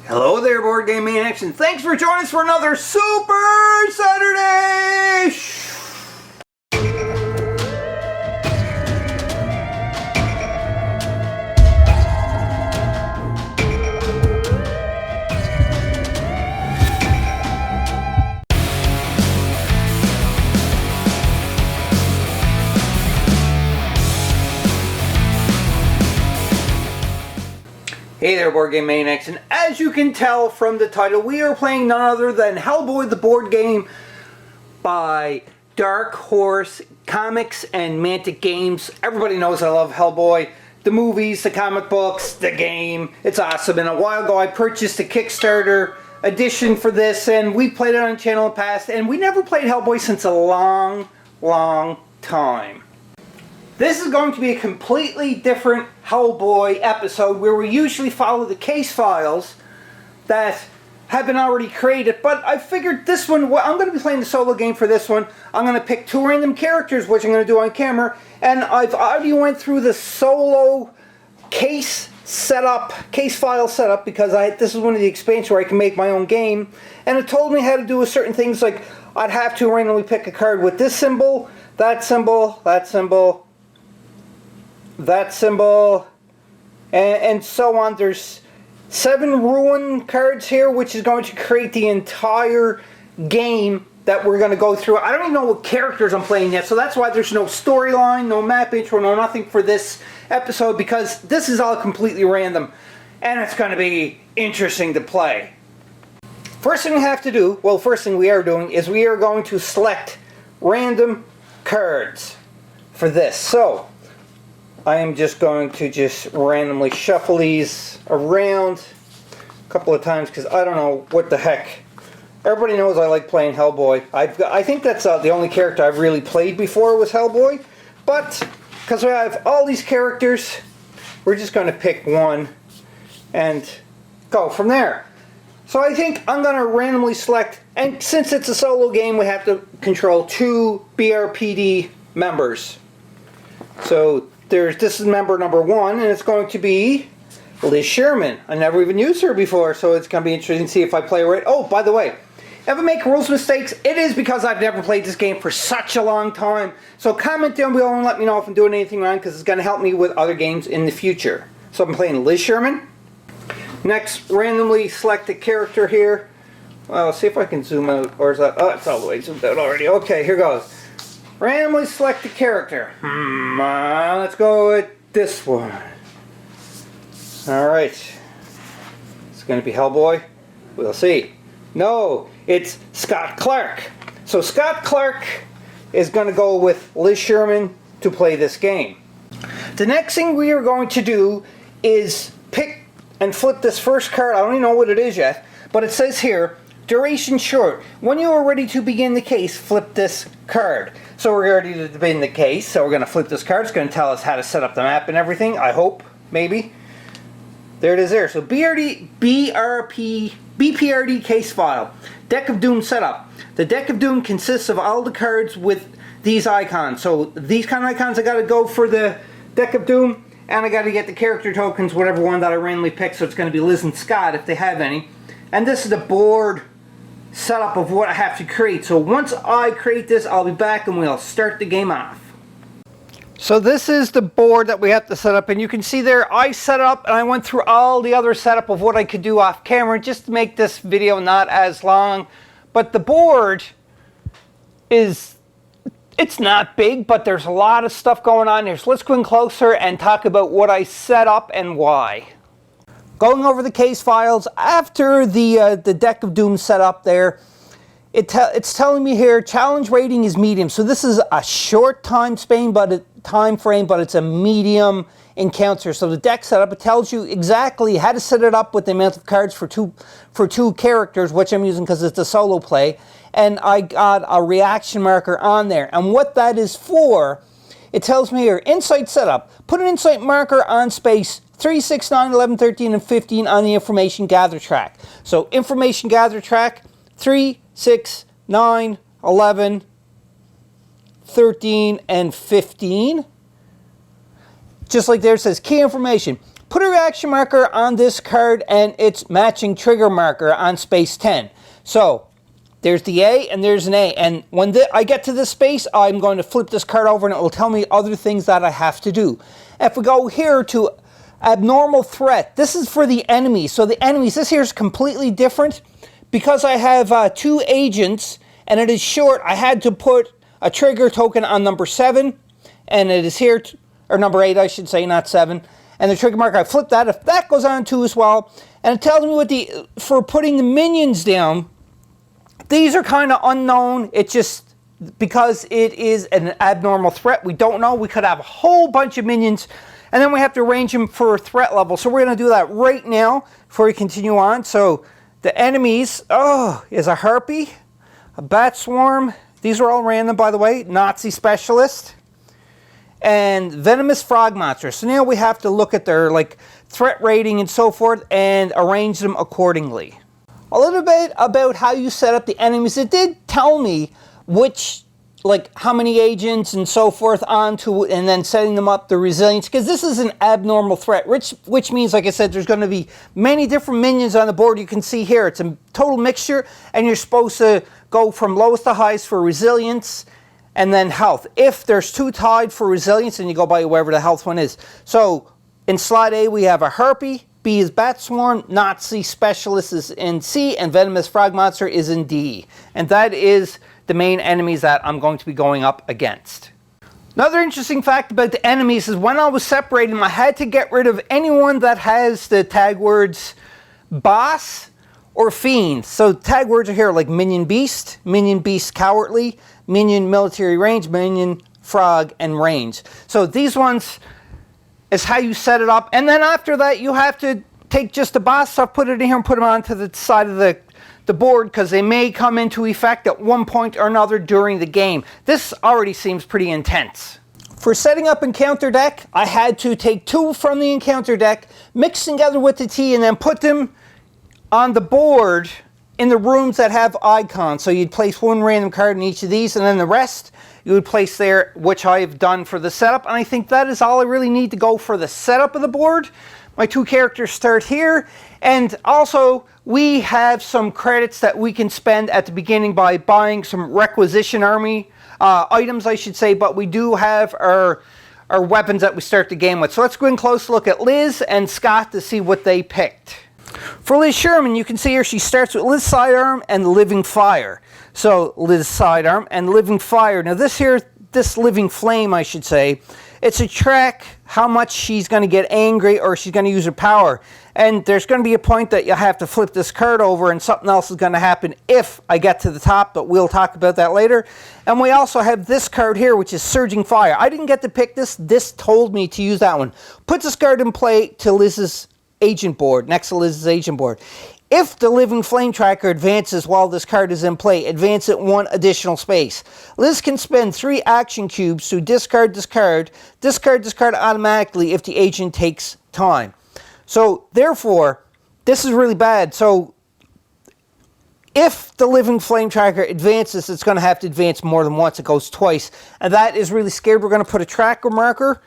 Hello there, Board Game Maniacs, and thanks for joining us for another Super Saturday! Hey there, Board Game Maniacs, and as you can tell from the title, we are playing none other than HELLBOY, the board game by Dark Horse Comics and Mantic Games. Everybody knows I love HELLBOY. The movies, the comic books, the game. It's awesome. And a while ago I purchased a Kickstarter edition for this, and we played it on the channel in the past, and we never played HELLBOY since a long time. This is going to be a completely different HELLBOY episode where we usually follow the case files that have been already created, but I figured this one, I'm going to be playing the solo game for this one. I'm going to pick two random characters, which I'm going to do on camera, and I've already went through the solo case file setup, because this is one of the expansions where I can make my own game, and it told me how to do certain things, like I'd have to randomly pick a card with this symbol, that symbol, that symbol, that symbol, and so on. There's 7 ruin cards here, which is going to create the entire game that we're going to go through. I don't even know what characters I'm playing yet, so that's why there's no storyline, no map intro, no nothing for this episode, because this is all completely random, and it's going to be interesting to play. First thing we have to do, well, first thing we are doing, is we are going to select random cards for this. So I am just going to randomly shuffle these around a couple of times, because I don't know what the heck. Everybody knows I like playing HELLBOY. I think that's the only character I've really played before was HELLBOY. But because we have all these characters, we're just going to pick one and go from there. So I think I'm going to randomly select, and since it's a solo game, we have to control 2 Bprd members. So this is member number 1, and it's going to be Liz Sherman. I never even used her before, so it's going to be interesting to see if I play right. Oh, by the way, if I make rules mistakes, it is because I've never played this game for such a long time. So comment down below and let me know if I'm doing anything wrong, because it's going to help me with other games in the future. So I'm playing Liz Sherman. Next, randomly select a character here. Well, let's see if I can zoom out, or is that, oh, it's all the way zoomed out already. Okay, here goes. Randomly select a character. Let's go with this one. Alright. It's going to be HELLBOY. We'll see. No, it's Scott Clark. So Scott Clark is going to go with Liz Sherman to play this game. The next thing we are going to do is pick and flip this first card. I don't even know what it is yet, but it says here, duration short. When you are ready to begin the case, flip this card. So we're ready to begin the case, so we're going to flip this card. It's going to tell us how to set up the map and everything, I hope, maybe. There it is there. So Bprd case file. Deck of Doom setup. The Deck of Doom consists of all the cards with these icons. So these kind of icons, I got to go for the Deck of Doom, and I got to get the character tokens, whatever one that I randomly picked, so it's going to be Liz and Scott if they have any. And this is the board setup of what I have to create. So once I create this, I'll be back and we'll start the game off. So this is the board that we have to set up, and you can see there I set up and I went through all the other setup of what I could do off camera just to make this video not as long. But the board it's not big, but there's a lot of stuff going on here. So let's go in closer and talk about what I set up and why. Going over the case files, after the Deck of Doom setup there, it's telling me here challenge rating is medium. So this is a short time frame, but it's a medium encounter. So the deck setup, it tells you exactly how to set it up with the amount of cards for two characters, which I'm using because it's a solo play. And I got a reaction marker on there. And what that is for, it tells me here, insight setup. Put an insight marker on space 3, 6, 9, 11, 13, and 15 on the information gather track. So information gather track, 3, 6, 9, 11, 13, and 15. Just like there it says key information. put a reaction marker on this card and its matching trigger marker on space 10. So there's the A and there's an A, and when I get to this space, I'm going to flip this card over and it will tell me other things that I have to do. If we go here to abnormal threat, this is for the enemies. So the enemies, this here is completely different. Because I have 2 agents and it is short, I had to put a trigger token on number 7, and it is here, or number 8 I should say, not 7. And the trigger marker, I flip that, if that goes on too as well, and it tells me what for putting the minions down. These are kind of unknown. It's just because it is an abnormal threat. We don't know. We could have a whole bunch of minions, and then we have to arrange them for threat level. So we're going to do that right now before we continue on. So the enemies, is a harpy, a bat swarm. These are all random, by the way. Nazi specialist, and venomous frog monster. So now we have to look at their threat rating and so forth and arrange them accordingly. A little bit about how you set up the enemies. It did tell me which, how many agents and so forth onto, and then setting them up the resilience, because this is an abnormal threat, which means, like I said, there's going to be many different minions on the board. You can see here, it's a total mixture, and you're supposed to go from lowest to highest for resilience, and then health. If there's 2 tied for resilience, then you go by wherever the health one is. So in slot A, we have a harpy. B is bat swarm, Nazi specialist is in C, and venomous frog monster is in D. And that is the main enemies that I'm going to be going up against. Another interesting fact about the enemies is when I was separating them, I had to get rid of anyone that has the tag words boss or fiend. So tag words are here like minion beast cowardly, minion military range, minion frog, and range. So these ones is how you set it up, and then after that you have to take just the boss stuff, put it in here and put them onto the side of the board, because they may come into effect at one point or another during the game. This already seems pretty intense. For setting up encounter deck, I had to take 2 from the encounter deck, mix together with the T, and then put them on the board in the rooms that have icons. So you'd place 1 random card in each of these, and then the rest you would place there, which I've done for the setup. And I think that is all I really need to go for the setup of the board. My 2 characters start here, and also we have some credits that we can spend at the beginning by buying some requisition army items, I should say, but we do have our weapons that we start the game with. So let's go and close look at Liz and Scott to see what they picked. For Liz Sherman, you can see here she starts with Liz Sidearm and Living Fire. So Liz Sidearm and Living Fire. Now this Living Flame, I should say, it's a track how much she's going to get angry or she's going to use her power. And there's going to be a point that you have to flip this card over and something else is going to happen if I get to the top, but we'll talk about that later. And we also have this card here, which is Surging Fire. I didn't get to pick this. This told me to use that one. Puts this card in play to Liz's agent board, next to Liz's agent board. If the Living Flame tracker advances while this card is in play, advance it 1 additional space. Liz can spend 3 action cubes to discard this card automatically if the agent takes time. So therefore, this is really bad. So if the Living Flame tracker advances, it's going to have to advance more than once. It goes twice, and that is really scared. We're going to put a tracker marker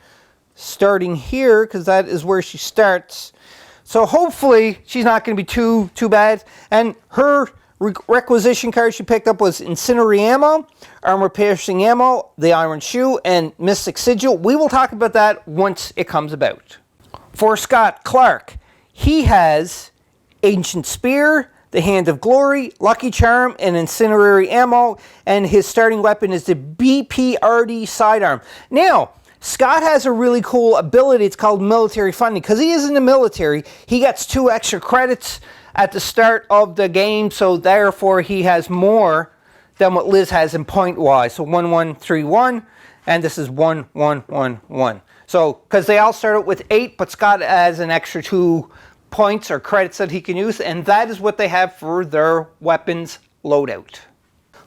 starting here, because that is where she starts. So hopefully she's not going to be too bad. And her requisition card she picked up was Incendiary Ammo, Armor Piercing Ammo, the Iron Shoe, and Mystic Sigil. We will talk about that once it comes about. For Scott Clark, he has Ancient Spear, the Hand of Glory, Lucky Charm, and Incendiary Ammo, and his starting weapon is the B.P.R.D. Sidearm. Now, Scott has a really cool ability. It's called military funding. Because he is in the military, he gets 2 extra credits at the start of the game. So therefore, he has more than what Liz has in point-wise. So 1131, and this is 1111. So, because they all start out with 8, but Scott has an extra 2 points or credits that he can use. And that is what they have for their weapons loadout.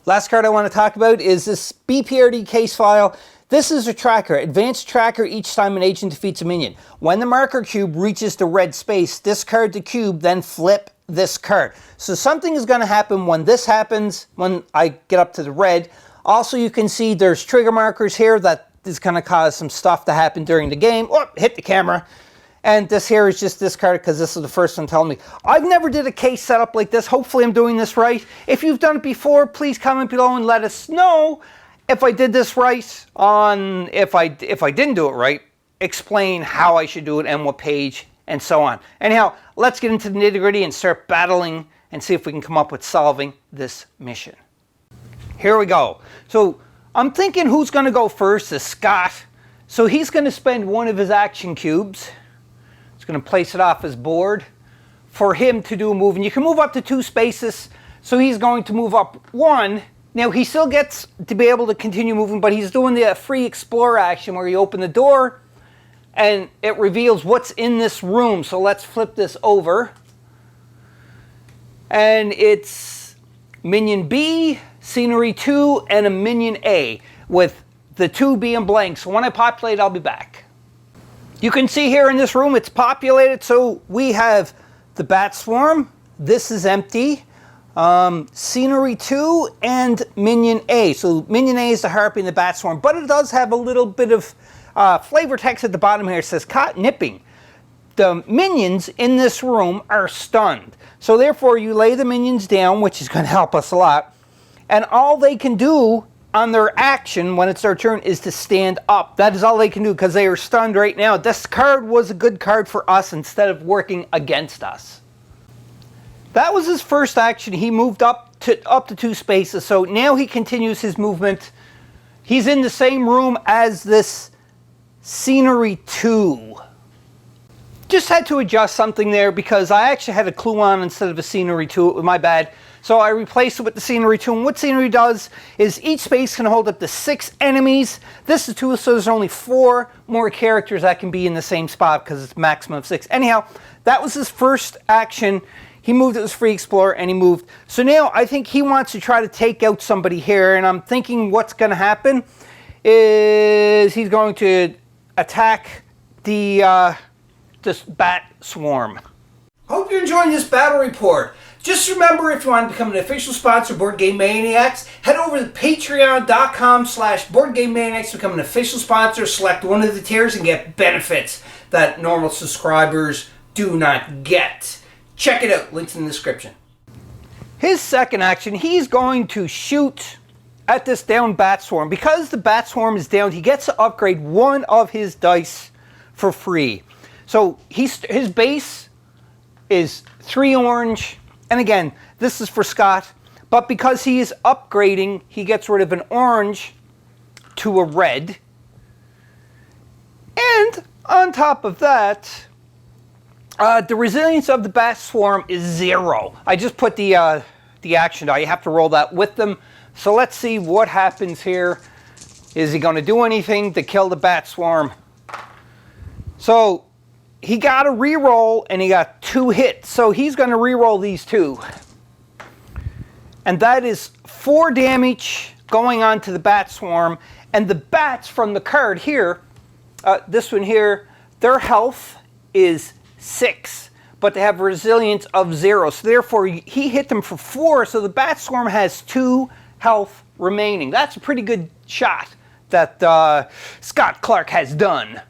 Last card I want to talk about is this Bprd case file. This is a tracker, advanced tracker each time an agent defeats a minion. When the marker cube reaches the red space, discard the cube, then flip this card. So something is going to happen when this happens, when I get up to the red. Also, you can see there's trigger markers here that is going to cause some stuff to happen during the game. Oh, hit the camera. And this here is just discarded because this is the first one telling me. I've never did a case setup like this. Hopefully I'm doing this right. If you've done it before, please comment below and let us know if I did this right. If I didn't do it right, explain how I should do it and what page and so on. Anyhow, let's get into the nitty-gritty and start battling and see if we can come up with solving this mission. Here we go. So I'm thinking who's going to go first is Scott. So he's going to spend one of his action cubes. He's going to place it off his board for him to do a move. And you can move up to 2 spaces. So he's going to move up 1. Now he still gets to be able to continue moving, but he's doing the free explore action where you open the door and it reveals what's in this room. So let's flip this over. And it's minion B, scenery 2, and a minion A, with the 2 being blank. So when I populate, I'll be back. You can see here in this room, it's populated. So we have the bat swarm. This is empty. Scenery 2 and minion A. So minion A is the harpy and the bat swarm, but it does have a little bit of flavor text at the bottom here. It says caught nipping. The minions in this room are stunned. So therefore you lay the minions down, which is going to help us a lot. And all they can do on their action when it's their turn is to stand up. That is all they can do because they are stunned right now. This card was a good card for us instead of working against us. That was his first action. He moved up to 2 spaces. So now he continues his movement. He's in the same room as this scenery 2. Just had to adjust something there because I actually had a clue on instead of a scenery 2. It was my bad. So I replaced it with the scenery 2. And what scenery does is each space can hold up to 6 enemies. This is 2, so there's only 4 more characters that can be in the same spot because it's maximum of 6. Anyhow, that was his first action. He moved as free explorer and he moved. So now I think he wants to try to take out somebody here. And I'm thinking what's going to happen is he's going to attack this bat swarm. Hope you're enjoying this battle report. Just remember, if you want to become an official sponsor of Board Game Maniacs, head over to patreon.com/BoardGameManiacs to become an official sponsor. Select one of the tiers and get benefits that normal subscribers do not get. Check it out. Links in the description. His second action, he's going to shoot at this down bat swarm. Because the bat swarm is down, he gets to upgrade 1 of his dice for free. So his base is 3 orange. And again, this is for Scott. But because he is upgrading, he gets rid of an orange to a red. And on top of that, the resilience of the bat swarm is 0. I just put the action die. You have to roll that with them. So let's see what happens here. Is he going to do anything to kill the bat swarm? So he got a reroll and he got 2 hits. So he's going to reroll these 2. And that is 4 damage going on to the bat swarm. And the bats from the card here, this one here, their health is 6, but they have resilience of 0. So therefore he hit them for 4. So the bat swarm has 2 health remaining. That's a pretty good shot that Scott Clark has done.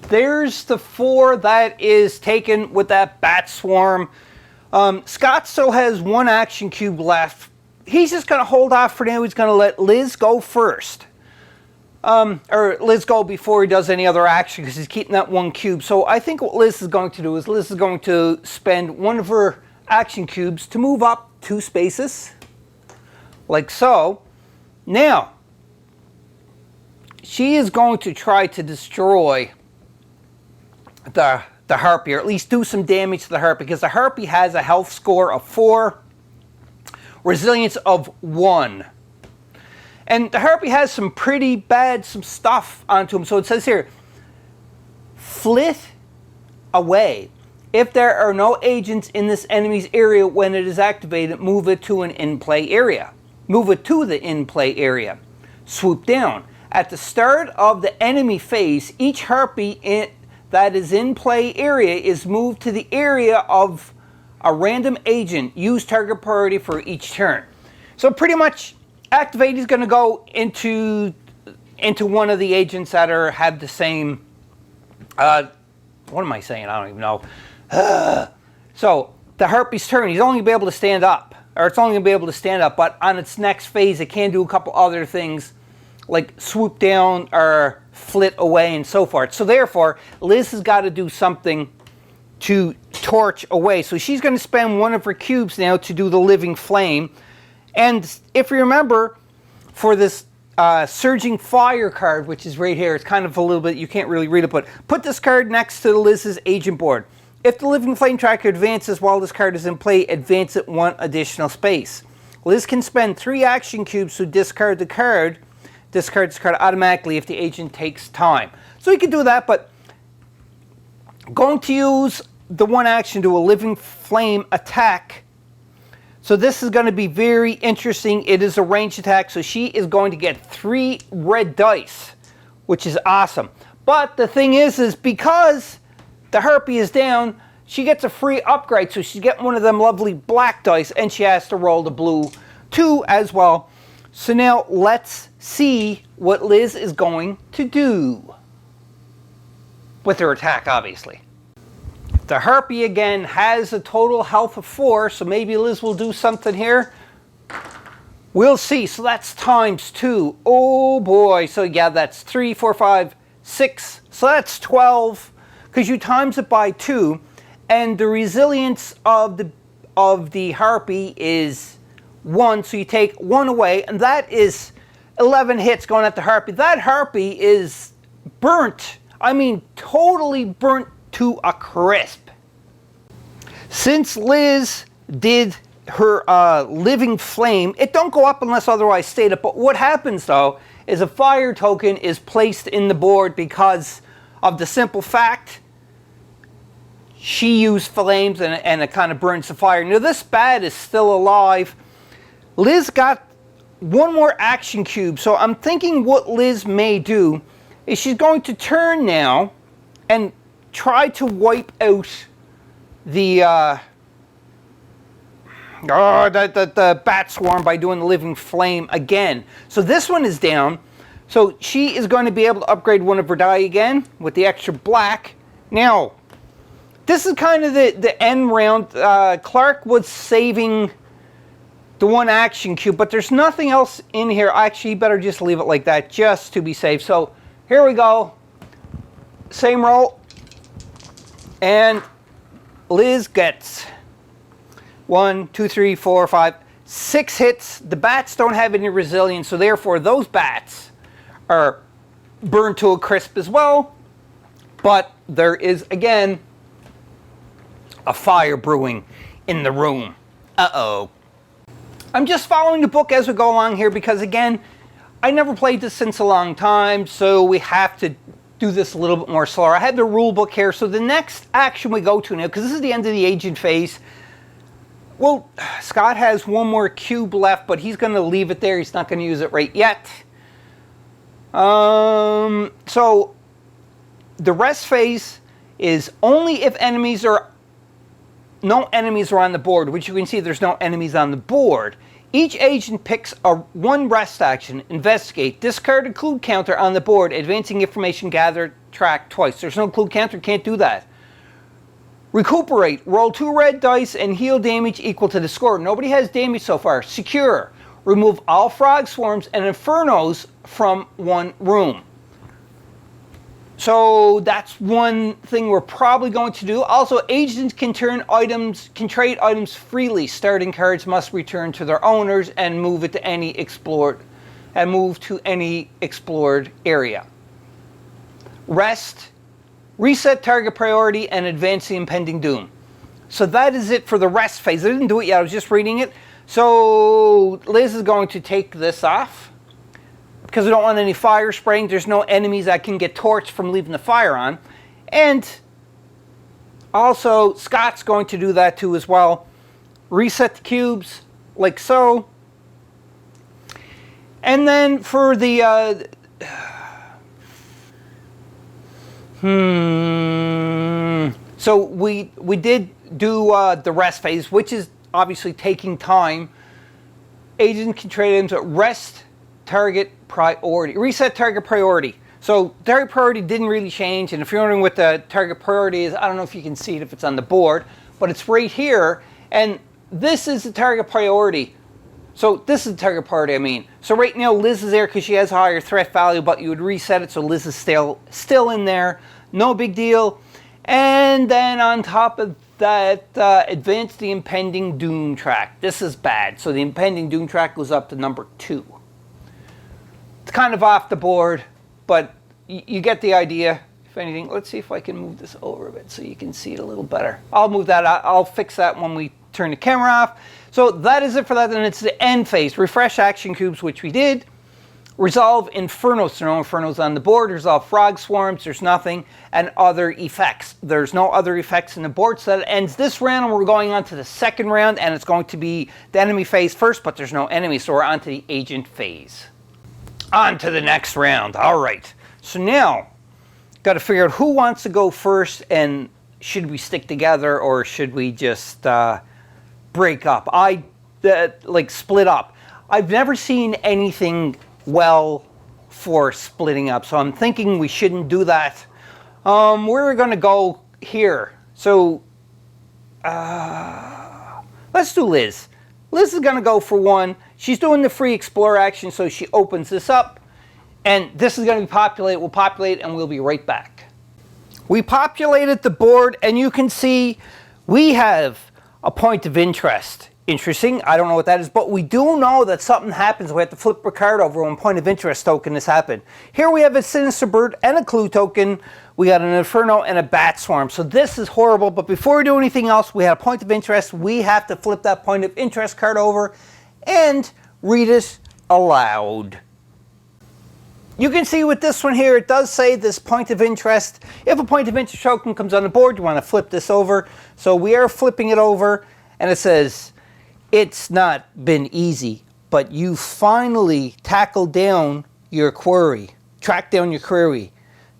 There's the 4 that is taken with that bat swarm. Scott still has 1 action cube left. He's just going to hold off for now. He's going to let Liz go first. Or Liz go before he does any other action because he's keeping that 1 cube. So I think what Liz is going to do is Liz is going to spend 1 of her action cubes to move up 2 spaces. Like so. Now, she is going to try to destroy the harpy, or at least do some damage to the harpy, because the harpy has a health score of 4, resilience of 1. And the harpy has some pretty bad stuff onto him. So it says here, flit away. If there are no agents in this enemy's area when it is activated, move it to an in-play area. Move it to the in-play area. Swoop down. At the start of the enemy phase, each harpy that is in play area is moved to the area of a random agent. Use target priority for each turn. So pretty much activate is going to go into one of the agents that have the same What am I saying? I don't even know. So the Harpy's turn. He's only going to be able to stand up. Or it's only going to be able to stand up. But on its next phase, it can do a couple other things. Like swoop down or flit away and so forth. So therefore, Liz has got to do something to torch away. So she's going to spend one of her cubes now to do the Living Flame. And if you remember, for this Surging Fire card, which is right here, it's kind of a little bit, you can't really read it, but put this card next to Liz's agent board. If the Living Flame tracker advances while this card is in play, advance it 1 additional space. Liz can spend 3 action cubes to discard the card. Discard this card automatically if the agent takes time. So you can do that, but going to use the 1 action to a Living Flame attack. So this is going to be very interesting. It is a ranged attack, so she is going to get 3 red dice, which is awesome. But the thing is because the Harpy is down, she gets a free upgrade, so she's getting one of them lovely black dice, and she has to roll the blue 2 as well. So now let's see what Liz is going to do with her attack, obviously. The Harpy again has a total health of 4, so maybe Liz will do something here. We'll see. So that's times 2. Oh boy. So yeah, that's 3, 4, 5, 6. So that's 12 because you times it by 2, and the resilience of the Harpy is 1, so you take 1 away, and that is 11 hits going at the Harpy. That Harpy is burnt. I mean, totally burnt to a crisp. Since Liz did her Living Flame, it don't go up unless otherwise stated, but what happens though is a fire token is placed in the board because of the simple fact she used flames and it kind of burns the fire. Now this bat is still alive. Liz got 1 more action cube, so I'm thinking what Liz may do is she's going to turn now and try to wipe out the bat swarm by doing the Living Flame again. So this one is down, so she is going to be able to upgrade 1 of her die again with the extra black. Now, this is kind of the end round. Clark was saving the 1 action cube, but there's nothing else in here. Actually, you better just leave it like that just to be safe. So here we go. Same roll. And Liz gets 1, 2, 3, 4, 5, 6 hits. The bats don't have any resilience, so therefore those bats are burned to a crisp as well. But there is, again, a fire brewing in the room. Uh-oh. I'm just following the book as we go along here because, again, I never played this since a long time, so we have to do this a little bit more slower. I have the rule book here, so the next action we go to now, because this is the end of the agent phase, well, Scott has 1 more cube left, but he's going to leave it there. He's not going to use it right yet. So the rest phase is only if no enemies are on the board, which you can see there's no enemies on the board. Each agent picks 1 rest action, investigate, discard a clue counter on the board, advancing information gathered, track twice. There's no clue counter, can't do that. Recuperate, roll 2 red dice and heal damage equal to the score. Nobody has damage so far. Secure, remove all frog swarms and infernos from 1 room. So that's one thing we're probably going to do. Also, agents can trade items freely. Starting cards must return to their owners and move to any explored area. Rest, reset target priority, and advance the impending doom. So that is it for the rest phase. I didn't do it yet. I was just reading it. So Liz is going to take this off, because we don't want any fire spraying. There's no enemies that can get torched from leaving the fire on. And also, Scott's going to do that too as well. Reset the cubes, like so. And then for the... So we did do the rest phase, which is obviously taking time. Agents can trade items at rest target priority. Reset target priority. So target priority didn't really change, and if you're wondering what the target priority is, I don't know if you can see it if it's on the board, but it's right here, and this is the target priority. So this is the target priority, I mean. So right now Liz is there because she has a higher threat value, but you would reset it so Liz is still in there. No big deal. And then on top of that, advance the impending doom track. This is bad. So the impending doom track goes up to number 2. It's kind of off the board, but you get the idea. If anything, let's see if I can move this over a bit so you can see it a little better. I'll move that out. I'll fix that when we turn the camera off. So that is it for that. And it's the end phase. Refresh action cubes, which we did. Resolve Infernos. There are no Infernos on the board. Resolve frog swarms. There's nothing. And other effects. There's no other effects in the board. So that ends this round. And we're going on to the second round. And it's going to be the enemy phase first. But there's no enemy. So we're on to the agent phase. On to the next round. All right. So now, got to figure out who wants to go first. And should we stick together or should we just break up? Like split up. I've never seen anything well for splitting up, so I'm thinking we shouldn't do that. We're gonna go here. So let's do Liz. Liz is gonna go for 1. She's doing the free explore action, so she opens this up, and this is gonna be populated. We'll populate, and we'll be right back. We populated the board, and you can see we have a point of interest. Interesting. I don't know what that is, but we do know that something happens. We have to flip a card over when point of interest token has happened. Here we have a sinister bird and a clue token. We got an inferno and a bat swarm. So this is horrible, but before we do anything else, we had a point of interest. We have to flip that point of interest card over and read it aloud. You can see with this one here, it does say this point of interest. If a point of interest token comes on the board, you want to flip this over. So we are flipping it over, and it says, it's not been easy, but you finally tackled down your query, tracked down your query.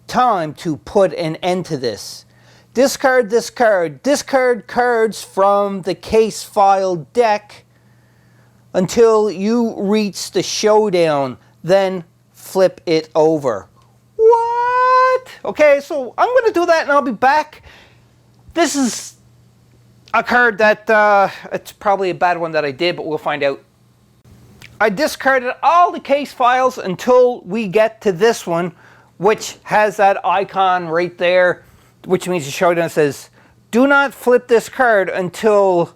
Time to put an end to this. Discard this card. Discard cards from the case file deck until you reach the showdown, then flip it over. What? Okay, so I'm going to do that and I'll be back. This is a card that, it's probably a bad one that I did, but we'll find out. I discarded all the case files until we get to this one, which has that icon right there, which means the showdown says, do not flip this card until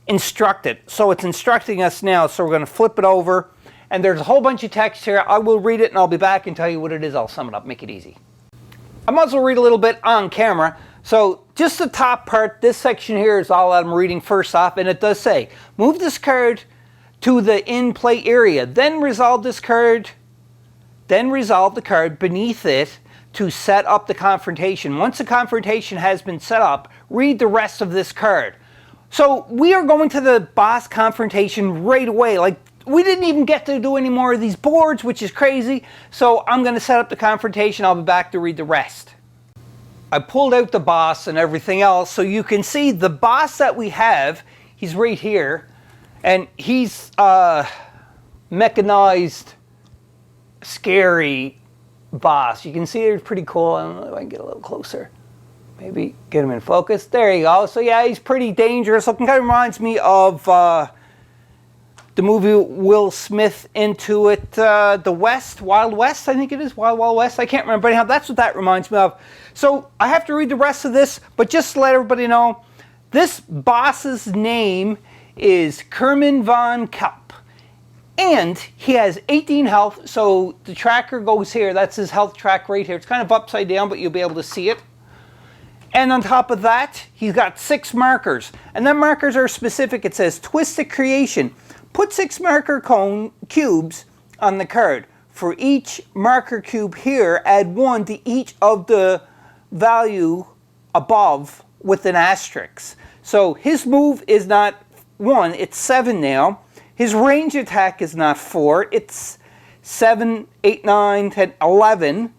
instructed. So it's instructing us now, so we're going to flip it over. And there's a whole bunch of text here. I will read it and I'll be back and tell you what it is. I'll sum it up, make it easy. I might as well read a little bit on camera. So just the top part, this section here is all I'm reading first off, and it does say, move this card to the in-play area, then resolve this card, then resolve the card beneath it to set up the confrontation. Once the confrontation has been set up, read the rest of this card. So we are going to the boss confrontation right away. Like, we didn't even get to do any more of these boards, which is crazy. So I'm going to set up the confrontation. I'll be back to read the rest. I pulled out the boss and everything else, so you can see the boss that we have, he's right here, and he's mechanized, scary boss. You can see it's pretty cool. I don't know if I can get a little closer. Maybe get him in focus. There you go. So yeah, he's pretty dangerous looking. Kind of reminds me of the movie Will Smith Into It, the West, Wild West, I think it is, Wild Wild West. I can't remember anyhow. That's what that reminds me of. So I have to read the rest of this, but just to let everybody know, this boss's name is Kerman von Kelp. And he has 18 health, so the tracker goes here. That's his health track right here. It's kind of upside down, but you'll be able to see it. And on top of that, he's got 6 markers. And then markers are specific. It says Twisted Creation. Put 6 marker cubes on the card. For each marker cube here, add 1 to each of the value above with an asterisk. So his move is not 1, it's 7 now. His range attack is not 4, it's 7, 8, 9, 10, 11.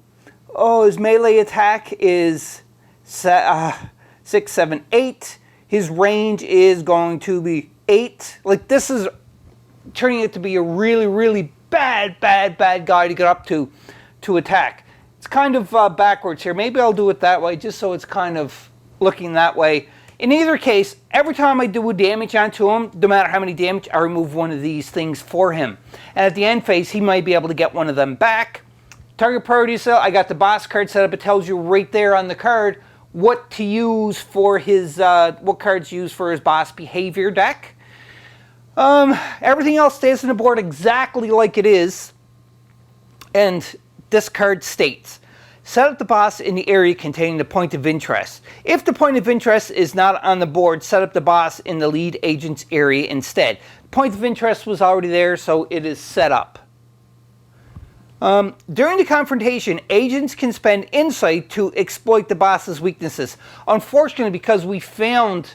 Oh, his melee attack is 6, 7, 8. His range is going to be 8. Like, this is turning it to be a really, really bad guy to get up to attack. It's kind of backwards here. Maybe I'll do it that way just so it's kind of looking that way. In either case, every time I do a damage onto him, no matter how many damage, I remove one of these things for him. And at the end phase, he might be able to get one of them back. Target priority cell, I got the boss card set up. It tells you right there on the card what to use for his, what cards use for his boss behavior deck. Everything else stays on the board exactly like it is. And this card states, set up the boss in the area containing the point of interest. If the point of interest is not on the board, set up the boss in the lead agent's area instead. Point of interest was already there, so it is set up. During the confrontation, agents can spend insight to exploit the boss's weaknesses. Unfortunately, because we found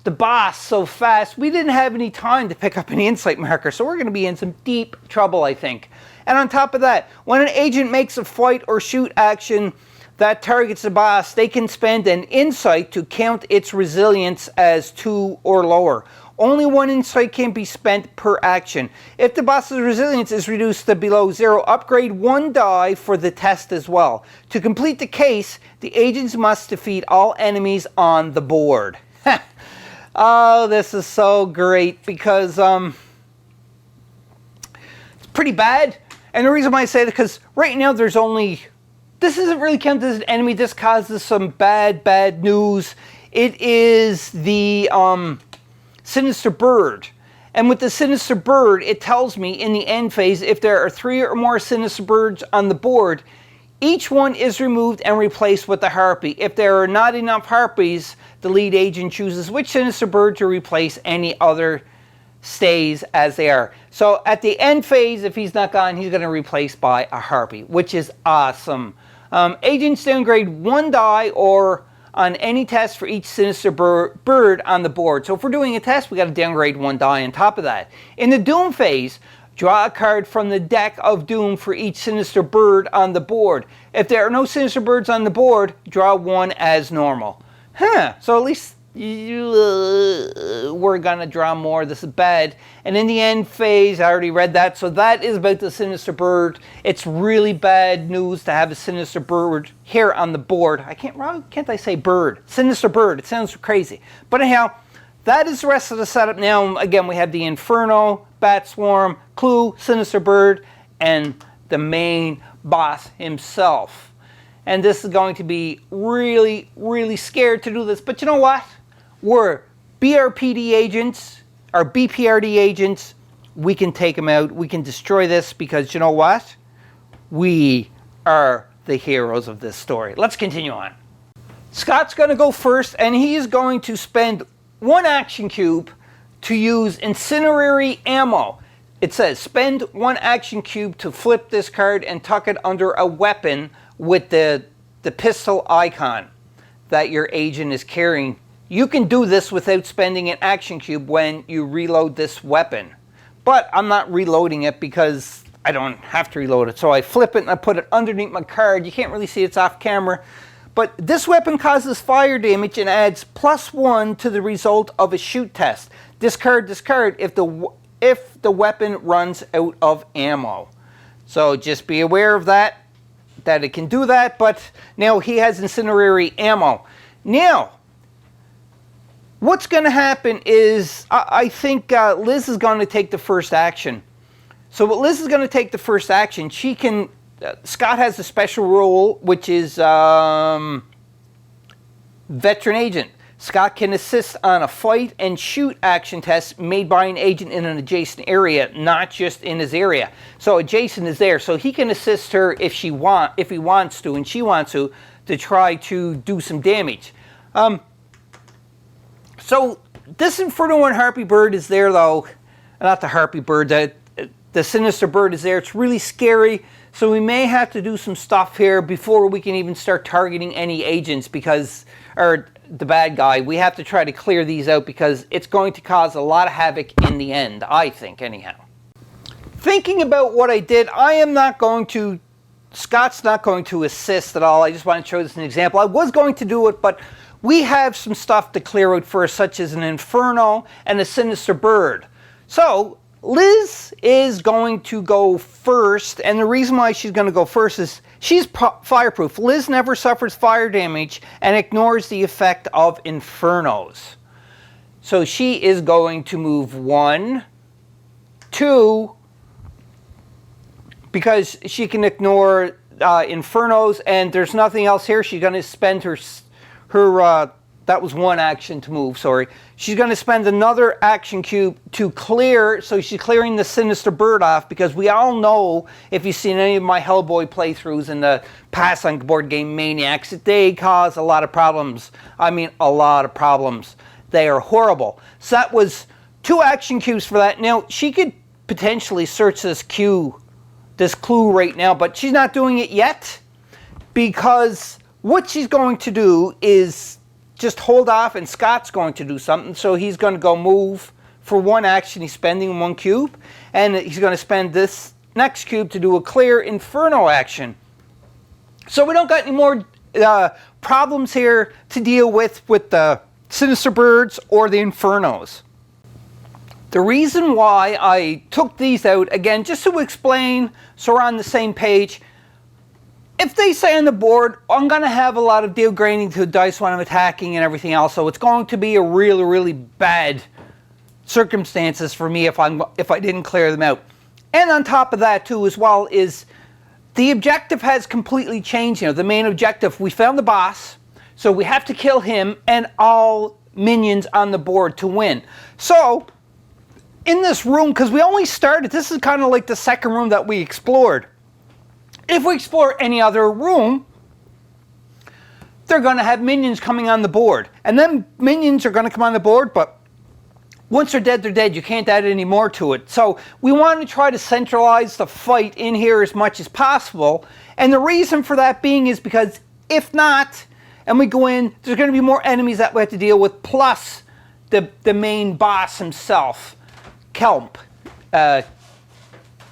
the boss so fast, we didn't have any time to pick up an insight marker, so we're going to be in some deep trouble, I think. And on top of that, when an agent makes a fight or shoot action that targets the boss, they can spend an insight to count its resilience as 2 or lower. Only 1 insight can be spent per action. If the boss's resilience is reduced to below 0, upgrade 1 die for the test as well. To complete the case, the agents must defeat all enemies on the board. Oh, this is so great because it's pretty bad. And the reason why I say that, because right now there's only, this isn't really counted as an enemy. This causes some bad news. It is the Sinister Bird. And with the Sinister Bird, it tells me in the end phase, if there are 3 or more Sinister Birds on the board, each one is removed and replaced with a Harpy. If there are not enough Harpies, the lead agent chooses which Sinister Bird to replace, any other stays as they are. So at the end phase, if he's not gone, he's going to replace by a Harpy, which is awesome. Agents downgrade 1 die or on any test for each Sinister Bird on the board. So if we're doing a test, we got to downgrade 1 die on top of that. In the Doom phase, draw a card from the deck of Doom for each Sinister Bird on the board. If there are no Sinister Birds on the board, draw 1 as normal. So at least we're gonna draw more. This is bad. And in the end phase, I already read that, so that is about the Sinister Bird. It's really bad news to have a Sinister Bird here on the board. Can't I say bird? Sinister Bird. It sounds crazy. But anyhow, that is the rest of the setup. Now again, we have the Inferno, Bat Swarm, Clue, Sinister Bird, and the main boss himself. And this is going to be really scared to do this. But you know what? We're BRPD agents, or BPRD agents. We can take them out. We can destroy this because you know what? We are the heroes of this story. Let's continue on. Scott's going to go first, and he's going to spend 1 action cube to use Incinerary Ammo. It says spend 1 action cube to flip this card and tuck it under a weapon with the pistol icon that your agent is carrying. You can do this without spending an action cube when you reload this weapon. But I'm not reloading it because I don't have to reload it. So I flip it and I put it underneath my card. You can't really see it's off camera. But this weapon causes fire damage and adds +1 to the result of a shoot test. Discard if the weapon runs out of ammo. So just be aware of that it can do that. But now he has Incinerary Ammo. Now, what's going to happen is I think Liz is going to take the first action. So what Liz is going to take the first action, she can, Scott has a special role, which is Veteran Agent. Scott can assist on a fight and shoot action test made by an agent in an adjacent area, not just in his area. So adjacent is there, so he can assist her if he wants to, and she wants to try to do some damage. So this Inferno and Harpy Bird is there though, not the Harpy Bird, the Sinister Bird is there. It's really scary, so we may have to do some stuff here before we can even start targeting any agents because, or the bad guy. We have to try to clear these out because it's going to cause a lot of havoc in the end, I think, anyhow. Thinking about what I did, Scott's not going to assist at all. I just want to show this as an example. I was going to do it, but we have some stuff to clear out first, such as an Inferno and a Sinister Bird. So Liz is going to go first, and the reason why she's going to go first is she's fireproof. Liz never suffers fire damage and ignores the effect of Infernos. So she is going to move 1, 2, because she can ignore Infernos, and there's nothing else here. She's going to spend her that was 1 action to move, sorry. She's going to spend another action cube to clear, so she's clearing the Sinister Bird off, because we all know, if you've seen any of my Hellboy playthroughs in the past on Board Game Maniacs, they cause a lot of problems. I mean, a lot of problems. They are horrible. So that was 2 action cubes for that. Now, she could potentially search this clue right now, but she's not doing it yet, because what she's going to do is just hold off, and Scott's going to do something. So he's going to go move for 1 action. He's spending 1 cube, and he's going to spend this next cube to do a clear Inferno action. So we don't got any more problems here to deal with the Sinister Birds or the Infernos. The reason why I took these out, again, just to explain so we're on the same page, if they say on the board, I'm going to have a lot of deal graining to the dice when I'm attacking and everything else, so it's going to be a really, really bad circumstances for me if I didn't clear them out. And on top of that, too, as well, is the objective has completely changed. You know, the main objective, we found the boss, so we have to kill him and all minions on the board to win. So, in this room, because we only started, this is kind of like the second room that we explored. If we explore any other room, they're going to have minions coming on the board. And then minions are going to come on the board, but once they're dead, they're dead. You can't add any more to it. So we want to try to centralize the fight in here as much as possible. And the reason for that being is because if not, and we go in, there's going to be more enemies that we have to deal with, plus the main boss himself, Kelp.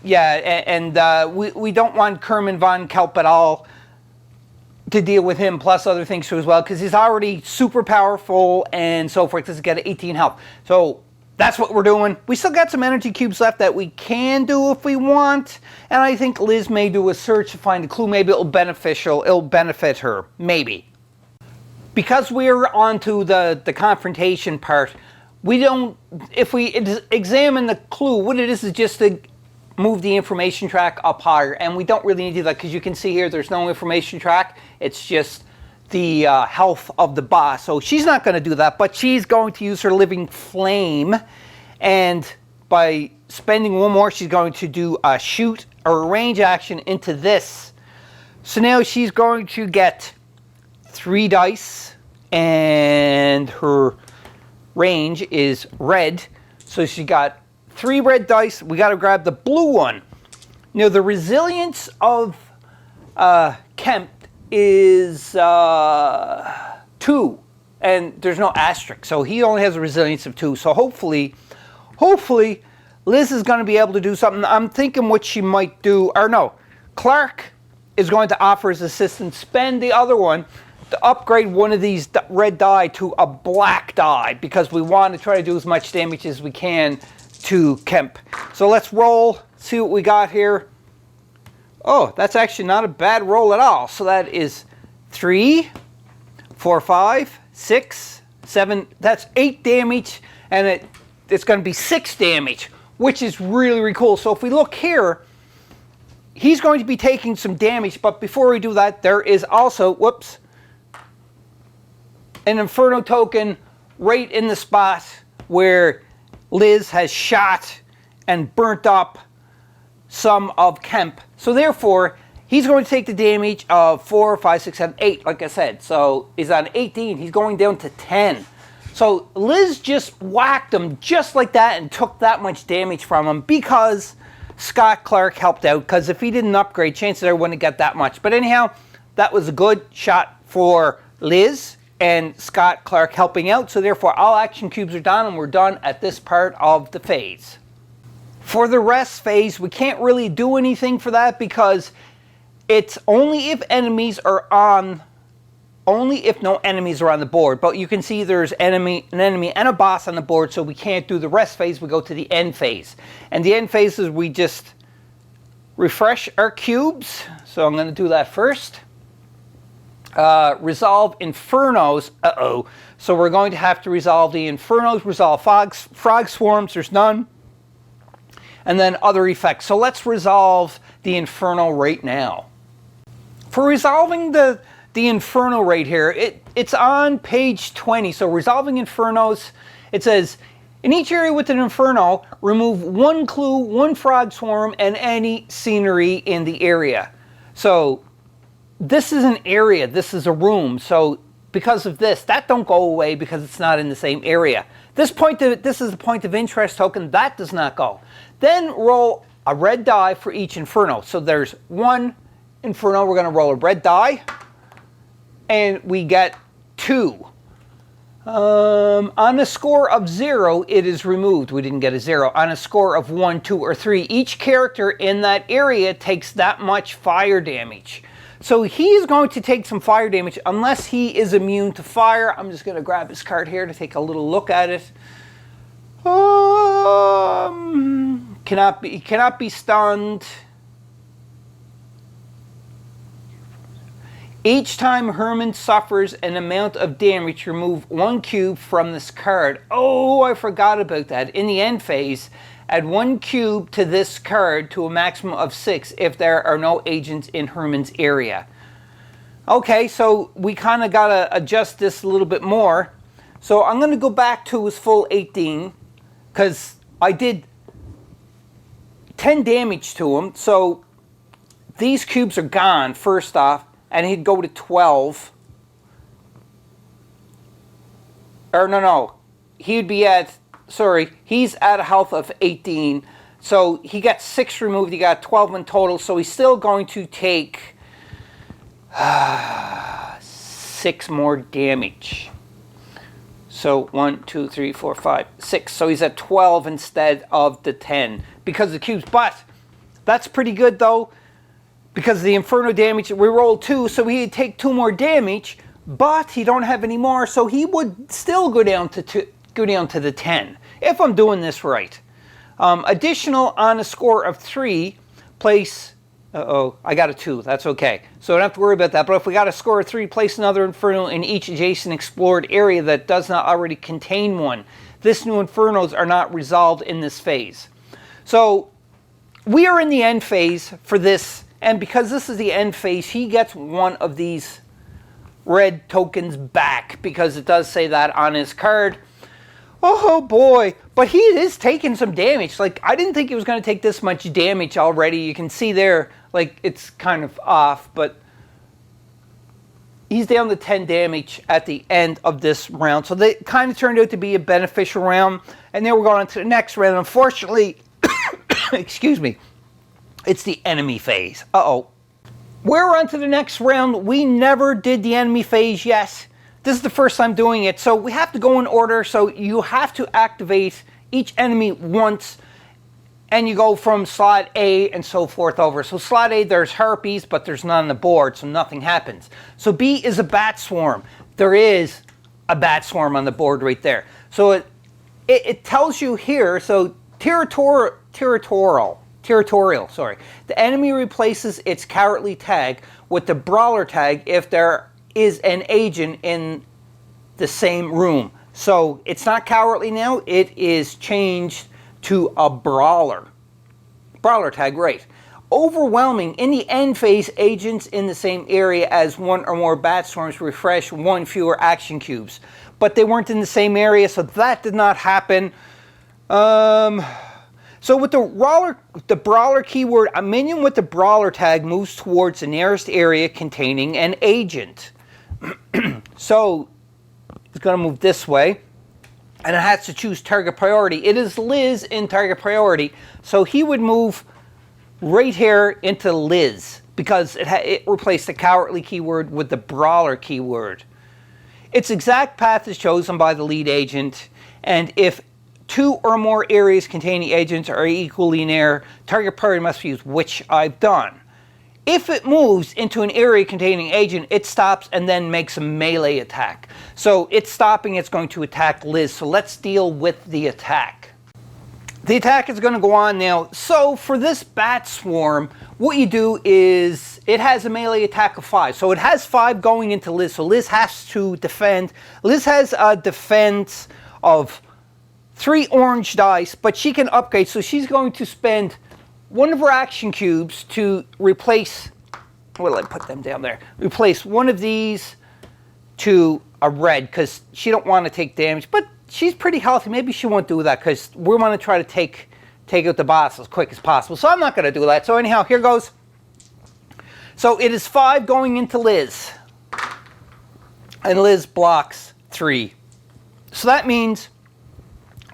We don't want Kerman von Kelp at all to deal with him, plus other things too as well, because he's already super powerful and so forth. This is got 18 health. So that's what we're doing. We still got some energy cubes left that we can do if we want. And I think Liz may do a search to find a clue. Maybe it'll benefit her. Maybe. Because we're onto the confrontation part, if we examine the clue, what it is just to move the information track up higher, and we don't really need to do that, because you can see here there's no information track. It's just the health of the boss. So she's not going to do that, but she's going to use her living flame, and by spending 1 more, she's going to do a shoot or a range action into this. So now she's going to get 3 dice, and her range is red, so she got 3 red dice. We got to grab the blue one. Now the resilience of Kemp is 2, and there's no asterisk, so he only has a resilience of 2. So hopefully Liz is going to be able to do something. I'm thinking what she might do, or no, Clark is going to offer his assistance, spend the other one to upgrade one of these red die to a black die, because we want to try to do as much damage as we can to Kemp. So let's roll, see what we got here. Oh, that's actually not a bad roll at all. So that is 3, 4, 5, 6, 7. That's 8 damage, and it's going to be 6 damage, which is really, really cool. So if we look here, he's going to be taking some damage, but before we do that, there is also, whoops, an Inferno Token right in the spot where Liz has shot and burnt up some of Kemp. So therefore, he's going to take the damage of 4, 5, 6, 7, 8, like I said. So he's on 18. He's going down to 10. So Liz just whacked him just like that and took that much damage from him because Scott Clark helped out. Because if he didn't upgrade, chances are he wouldn't get that much. But anyhow, that was a good shot for Liz and Scott Clark helping out. So therefore, all action cubes are done, and we're done at this part of the phase. For the rest phase, we can't really do anything for that because it's only if enemies are on only if no enemies are on the board. But you can see there's an enemy and a boss on the board, so we can't do the rest phase. We go to the end phase. And the end phase is we just refresh our cubes. So I'm going to do that first. Resolve Infernos. So we're going to have to resolve the Infernos, resolve frog swarms, there's none. And then other effects. So let's resolve the Inferno right now. For resolving the Inferno right here, it's on page 20. So resolving Infernos, it says, in each area with an Inferno, remove one clue, one frog swarm, and any scenery in the area. So this is an area, this is a room. So because of this, that don't go away because it's not in the same area. This is the point of interest token, that does not go. Then roll a red die for each Inferno. So there's one Inferno, we're going to roll a red die, and we get 2. On a score of 0, it is removed. We didn't get a 0. On a score of 1, 2, or 3, each character in that area takes that much fire damage. So he is going to take some fire damage unless he is immune to fire. I'm just going to grab his card here to take a little look at it. Cannot be stunned. Each time Herman suffers an amount of damage, remove 1 cube from this card. Oh, I forgot about that. In the end phase, add 1 cube to this card to a maximum of 6 if there are no agents in Herman's area. Okay, so we kind of got to adjust this a little bit more. So I'm going to go back to his full 18 because I did 10 damage to him. So these cubes are gone, first off. And he'd go to 12. Or no. He'd be at, sorry, he's at a health of 18. So he got 6 removed. He got 12 in total. So he's still going to take 6 more damage. So 1, 2, 3, 4, 5, 6. So he's at 12 instead of the 10 because of the cubes. But that's pretty good though. Because of the Inferno damage, we rolled 2, so he'd take 2 more damage, but he don't have any more, so he would still go down to the 10, if I'm doing this right. Additional on a score of 3, place, I got a 2, that's okay. So I don't have to worry about that, but if we got a score of 3, place another Inferno in each adjacent explored area that does not already contain one. This new Infernos are not resolved in this phase. So we are in the end phase for this. And because this is the end phase, he gets one of these red tokens back because it does say that on his card. Oh boy, but he is taking some damage. Like, I didn't think he was going to take this much damage already. You can see there, like, it's kind of off, but he's down to 10 damage at the end of this round. So they kind of turned out to be a beneficial round. And then we're going on to the next round. Unfortunately, excuse me, it's the enemy phase. We're on to the next round. We never did the enemy phase yet. This is the first time doing it. So we have to go in order. So you have to activate each enemy once. And you go from slot A and so forth over. So slot A, there's harpies, but there's none on the board. So nothing happens. So B is a bat swarm. There is a bat swarm on the board right there. So it tells you here. So territorial, sorry. The enemy replaces its cowardly tag with the brawler tag if there is an agent in the same room. So it's not cowardly now, it is changed to a brawler. Brawler tag, right. Overwhelming. In the end phase, agents in the same area as 1 or more bat swarms refresh 1 fewer action cubes. But they weren't in the same area, so that did not happen. So with the brawler keyword, a minion with the brawler tag moves towards the nearest area containing an agent. So it's going to move this way, and it has to choose target priority. It is Liz in target priority, so he would move right here into Liz because it replaced the cowardly keyword with the brawler keyword. Its exact path is chosen by the lead agent, and if 2 or more areas containing agents are equally near, target priority must be used, which I've done. If it moves into an area containing agent, it stops and then makes a melee attack. So it's stopping, it's going to attack Liz. So let's deal with the attack. The attack is going to go on now. So for this bat swarm, what you do is it has a melee attack of 5. So it has 5 going into Liz. So Liz has to defend. Liz has a defense of 3 orange dice, but she can upgrade. So she's going to spend one of her action cubes to replace, what did I put them down there? Replace one of these to a red, because she don't want to take damage, but she's pretty healthy. Maybe she won't do that, because we want to try to take out the boss as quick as possible. So I'm not going to do that. So anyhow, here goes. So it is 5 going into Liz. And Liz blocks 3. So that means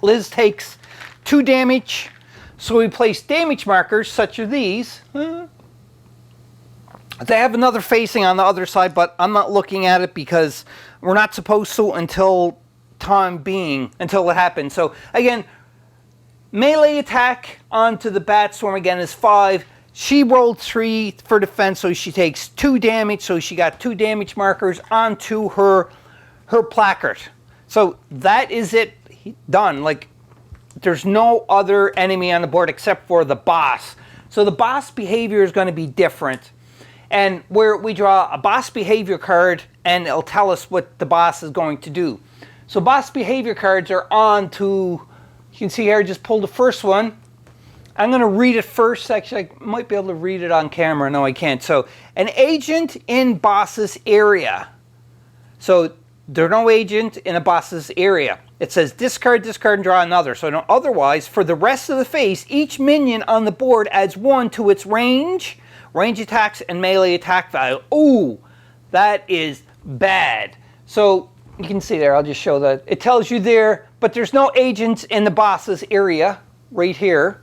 Liz takes 2 damage. So we place damage markers, such as these. They have another facing on the other side, but I'm not looking at it because we're not supposed to until it happens. So again, melee attack onto the bat swarm again is 5. She rolled 3 for defense, so she takes 2 damage. So she got 2 damage markers onto her placard. So that is it, done. Like, there's no other enemy on the board except for the boss. So the boss behavior is going to be different. And where we draw a boss behavior card and it'll tell us what the boss is going to do. So boss behavior cards are on to, you can see here, I just pulled the first one. I'm going to read it first. Actually, I might be able to read it on camera. No, I can't. So an agent in boss's area. So there's no agent in a boss's area. It says discard, discard, and draw another. So no, otherwise, for the rest of the phase, each minion on the board adds 1 to its range attacks, and melee attack value. Ooh, that is bad. So you can see there, I'll just show that. It tells you there, but there's no agents in the boss's area right here.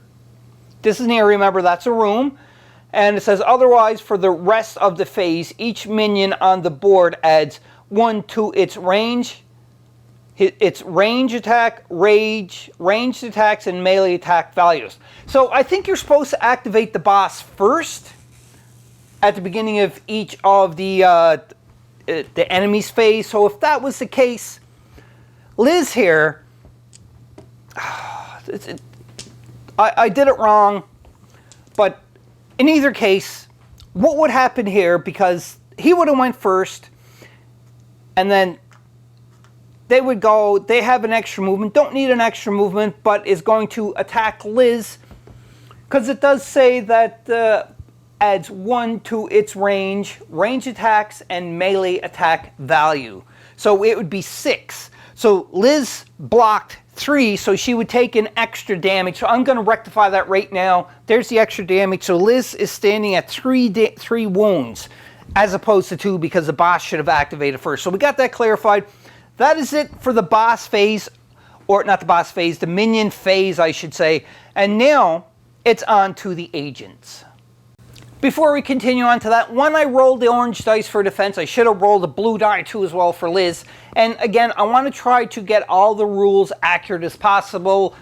This is an area, remember, that's a room. And it says otherwise, for the rest of the phase, each minion on the board adds 1 to its range attack, ranged attacks, and melee attack values. So I think you're supposed to activate the boss first at the beginning of each of the enemy's phase. So if that was the case, Liz here, I did it wrong, but in either case, what would happen here, because he would have went first, and then they would go, they have an extra movement, don't need an extra movement, but is going to attack Liz, because it does say that adds 1 to its range attacks, and melee attack value. So it would be 6. So Liz blocked 3, so she would take an extra damage. So I'm going to rectify that right now. There's the extra damage. So Liz is standing at 3 wounds, as opposed to 2, because the boss should have activated first. So we got that clarified. That is it for the boss phase, or not the boss phase, the minion phase, I should say. And now it's on to the agents. Before we continue on to that, when I rolled the orange dice for defense, I should have rolled a blue die too as well for Liz. And again, I want to try to get all the rules accurate as possible.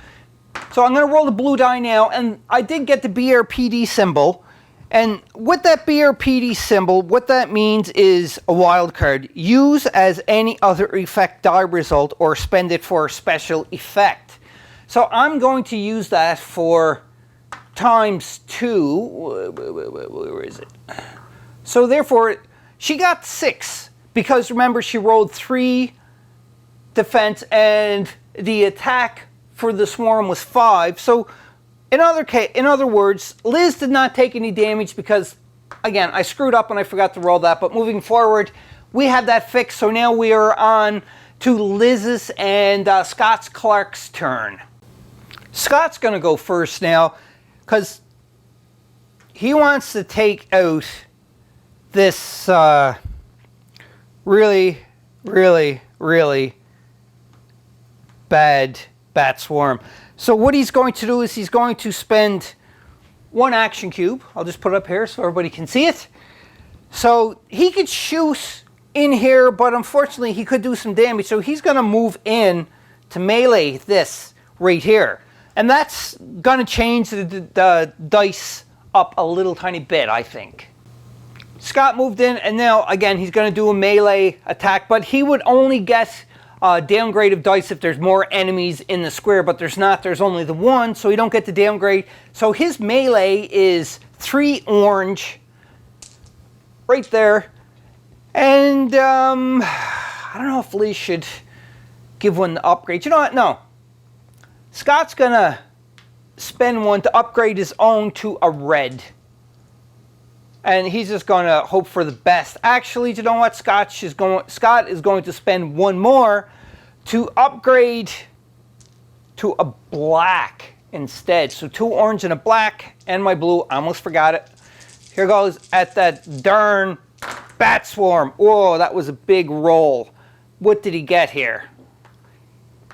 So I'm going to roll the blue die now, and I did get the Bprd symbol. And with that Bprd symbol, what that means is a wild card. Use as any other effect die result, or spend it for a special effect. So I'm going to use that for ×2. Where is it? So therefore, she got 6, because remember, she rolled 3 defense and the attack for the swarm was 5. So in other words, Liz did not take any damage, because again, I screwed up and I forgot to roll that. But moving forward, we have that fixed. So now we are on to Liz's and Scott Clark's turn. Scott's going to go first now, because he wants to take out this really, really, really bad bat swarm. So what he's going to do is he's going to spend 1 action cube. I'll just put it up here so everybody can see it. So he could shoot in here, but unfortunately he could do some damage. So he's going to move in to melee this right here. And that's going to change the dice up a little tiny bit, I think. Scott moved in, and now, again, he's going to do a melee attack, but he would only get downgrade of dice if there's more enemies in the square, but there's not. There's only the one, so you don't get the downgrade. So his melee is 3 orange, right there. And I don't know if Liz should give one the upgrade. You know what? No. Scott's going to spend one to upgrade his own to a red. And he's just going to hope for the best. Actually, you know what? Scott is going to spend one more to upgrade to a black instead. So 2 orange and a black, and my blue. I almost forgot it. Here goes at that darn bat swarm. Whoa, that was a big roll. What did he get here?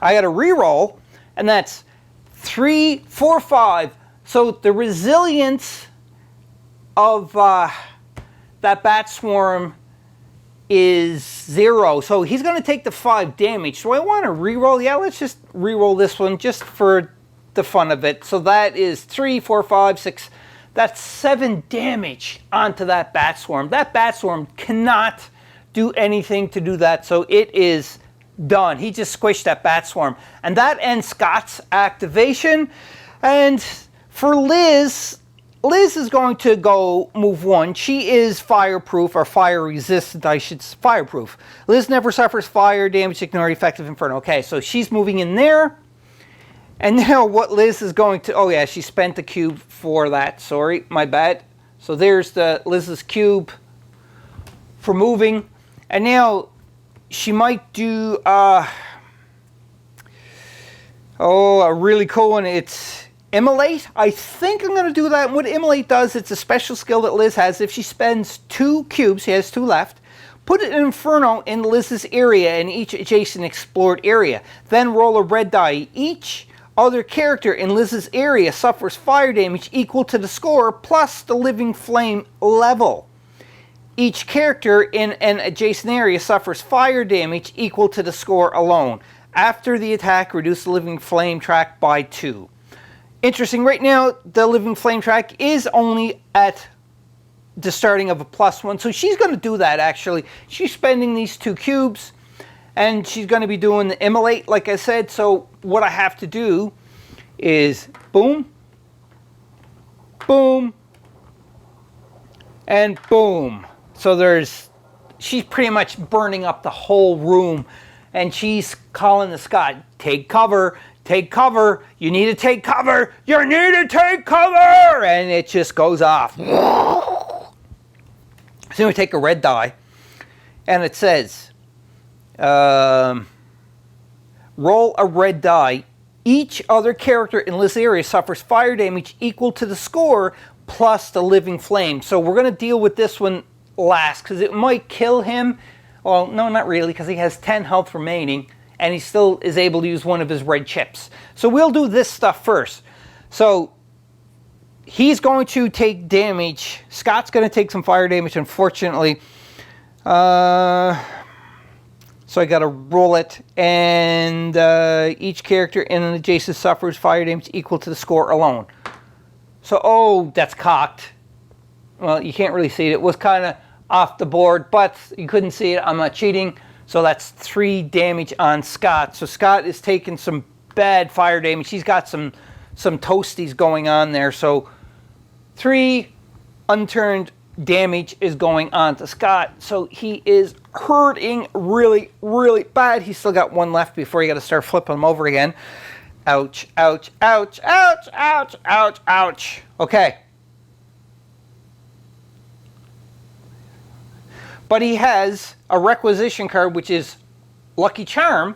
I got a re-roll, and that's 3, 4, 5. So the resilience of that bat swarm is 0. So he's going to take the 5 damage. So I want to re-roll. Yeah, let's just re-roll this one just for the fun of it. So that is 3, 4, 5, 6. That's 7 damage onto that bat swarm. That bat swarm cannot do anything to do that. So it is done. He just squished that bat swarm. And that ends Scott's activation. And for Liz, Liz is going to go move 1. She is fireproof, or fire resistant, fireproof. Liz never suffers fire damage, ignore effective Inferno. Okay, so she's moving in there. And now what Liz is going to, oh yeah, she spent the cube for that. Sorry, my bad. So there's the Liz's cube for moving. And now she might do, a really cool one. It's Immolate. I think I'm going to do that. And what Immolate does, it's a special skill that Liz has. If she spends 2 cubes, she has 2 left, put an Inferno in Liz's area in each adjacent explored area. Then roll a red die. Each other character in Liz's area suffers fire damage equal to the score plus the living flame level. Each character in an adjacent area suffers fire damage equal to the score alone. After the attack, reduce the living flame track by 2. Interesting, right now the living flame track is only at the starting of a +1, so she's going to do that actually. She's spending these 2 cubes, and she's going to be doing the Immolate, like I said. So what I have to do is boom, boom, and boom. So she's pretty much burning up the whole room, and she's calling to Scott, take cover. Take cover. You need to take cover. You need to take cover. And it just goes off. So we take a red die. And it says, roll a red die. Each other character in this area suffers fire damage equal to the score plus the living flame. So we're going to deal with this one last, because it might kill him. Well, no, not really, because he has 10 health remaining. And he still is able to use one of his red chips. So we'll do this stuff first. So he's going to take damage. Scott's going to take some fire damage, unfortunately. So I got to roll it. And each character in an adjacent suffers fire damage equal to the score alone. So, oh, that's cocked. Well, you can't really see it. It was kind of off the board, but you couldn't see it. I'm not cheating. So that's 3 damage on Scott. So Scott is taking some bad fire damage. He's got some toasties going on there. So 3 unturned damage is going on to Scott. So he is hurting really, really bad. He's still got 1 left before you got to start flipping him over again. Ouch, ouch, ouch, ouch, ouch, ouch, ouch. Okay. But he has a requisition card, which is Lucky Charm,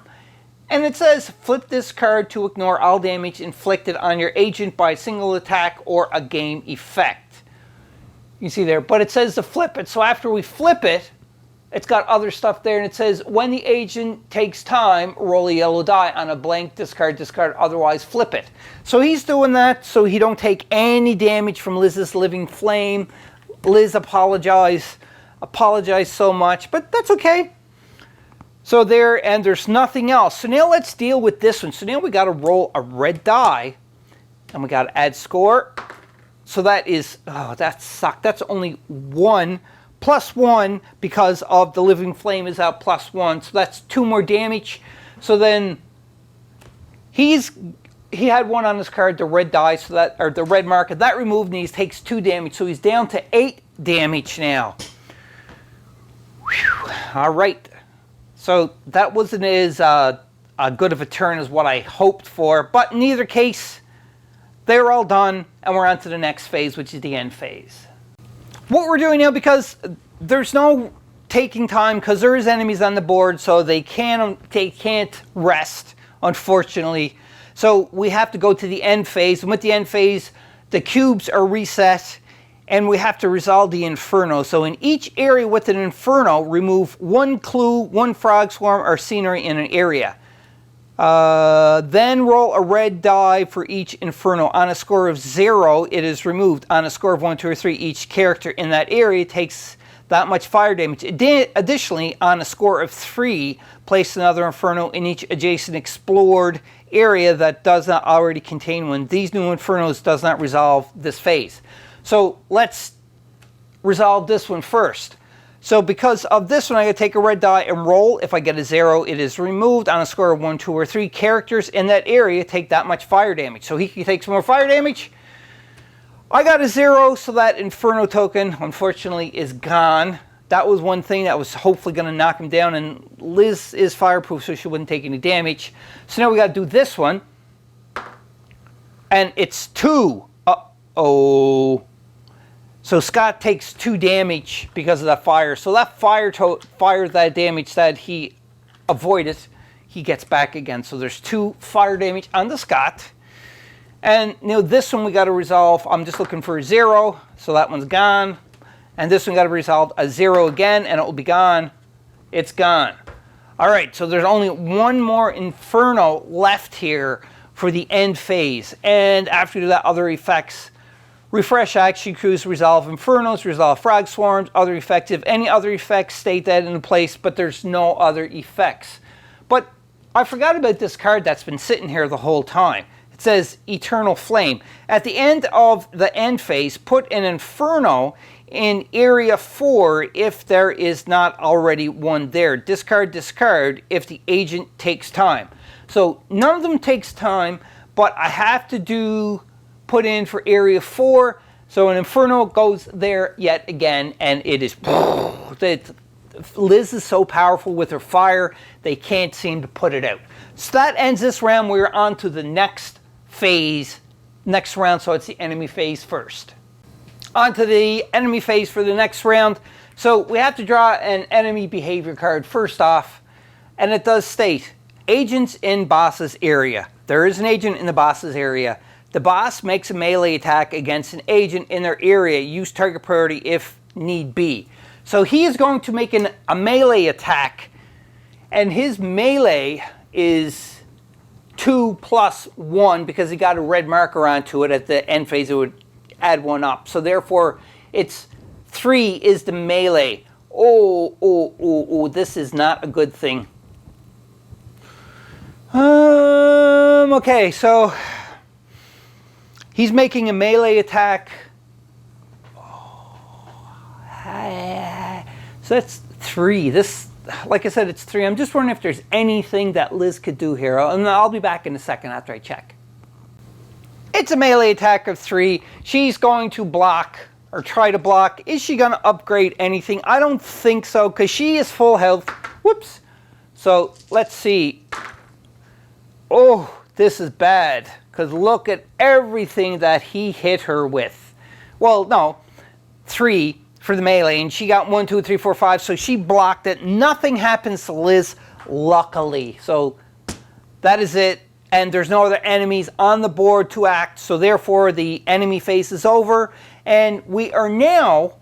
and it says flip this card to ignore all damage inflicted on your agent by a single attack or a game effect. You see there, but it says to flip it. So after we flip it, it's got other stuff there, and it says when the agent takes time, roll a yellow die on a blank discard, otherwise flip it. So he's doing that so he don't take any damage from Liz's living flame. Liz apologize so much, but that's okay. So there, and there's nothing else. So now let's deal with this one. So now we got to roll a red die, and we got to add score. So that is, oh, that sucked. That's only 1 +1 because of the living flame is out +1, so that's 2 more damage. So then he had 1 on his card, the red die, so that, or the red marker, that removed, and he takes 2 damage, so he's down to 8 damage now. Whew. All right, so that wasn't as good of a turn as what I hoped for, but in either case, they're all done, and we're on to the next phase, which is the end phase. What we're doing now, because there's no taking time, because there is enemies on the board, so they can't rest, unfortunately. So we have to go to the end phase, and with the end phase, the cubes are reset, and we have to resolve the Inferno. So in each area with an Inferno, remove 1 clue, 1 frog swarm, or scenery in an area. Then roll a red die for each Inferno. On a score of 0, it is removed. On a score of 1, 2, or 3, each character in that area takes that much fire damage. Additionally, on a score of 3, place another Inferno in each adjacent explored area that does not already contain one. These new Infernos does not resolve this phase. So let's resolve this one first. So because of this one, I gotta take a red die and roll. If I get a 0, it is removed. On a score of 1, 2, or 3, characters in that area take that much fire damage. So he can take some more fire damage. I got a 0, so that Inferno token, unfortunately, is gone. That was one thing that was hopefully gonna knock him down, and Liz is fireproof, so she wouldn't take any damage. So now we gotta do this one. And it's 2. Uh-oh. So Scott takes 2 damage because of that fire. So that fire that damage that he avoided, he gets back again. So there's 2 fire damage on the Scott. And you know, this one we got to resolve. I'm just looking for a 0, so that one's gone. And this one got to resolve a 0 again, and it will be gone. It's gone. All right, so there's only 1 more Inferno left here for the end phase. And after that, other effects. Refresh action crews, resolve Infernos, resolve frog swarms, other effects. If any other effects, state that in place, but there's no other effects. But I forgot about this card that's been sitting here the whole time. It says Eternal Flame. At the end of the end phase, put an Inferno in area 4 if there is not already one there. Discard, discard if the agent takes time. So none of them takes time, but I have to put in for area 4, so an Inferno goes there yet again, and it is Liz is so powerful with her fire, they can't seem to put it out. So that ends this round. We're on to the next phase, next round, so it's the enemy phase first. On to the enemy phase for the next round. So we have to draw an enemy behavior card first off, and it does state, agents in boss's area. There is an agent in the boss's area. The boss makes a melee attack against an agent in their area. Use target priority if need be. So he is going to make a melee attack, and his melee is 2 + 1 because he got a red marker onto it. At the end phase, it would add 1 up. So therefore, it's 3 is the melee. Oh, this is not a good thing. Okay, so he's making a melee attack. So that's 3. This, like I said, it's 3. I'm just wondering if there's anything that Liz could do here. And I'll be back in a second after I check. It's a melee attack of 3. She's going to block, or try to block. Is she going to upgrade anything? I don't think so, because she is full health. Whoops. So let's see. Oh, this is bad. Because look at everything that he hit her with. Well, no, 3 for the melee, and she got 1, 2, 3, 4, 5, so she blocked it. Nothing happens to Liz, luckily. So that is it, and there's no other enemies on the board to act, so therefore the enemy phase is over, and we are now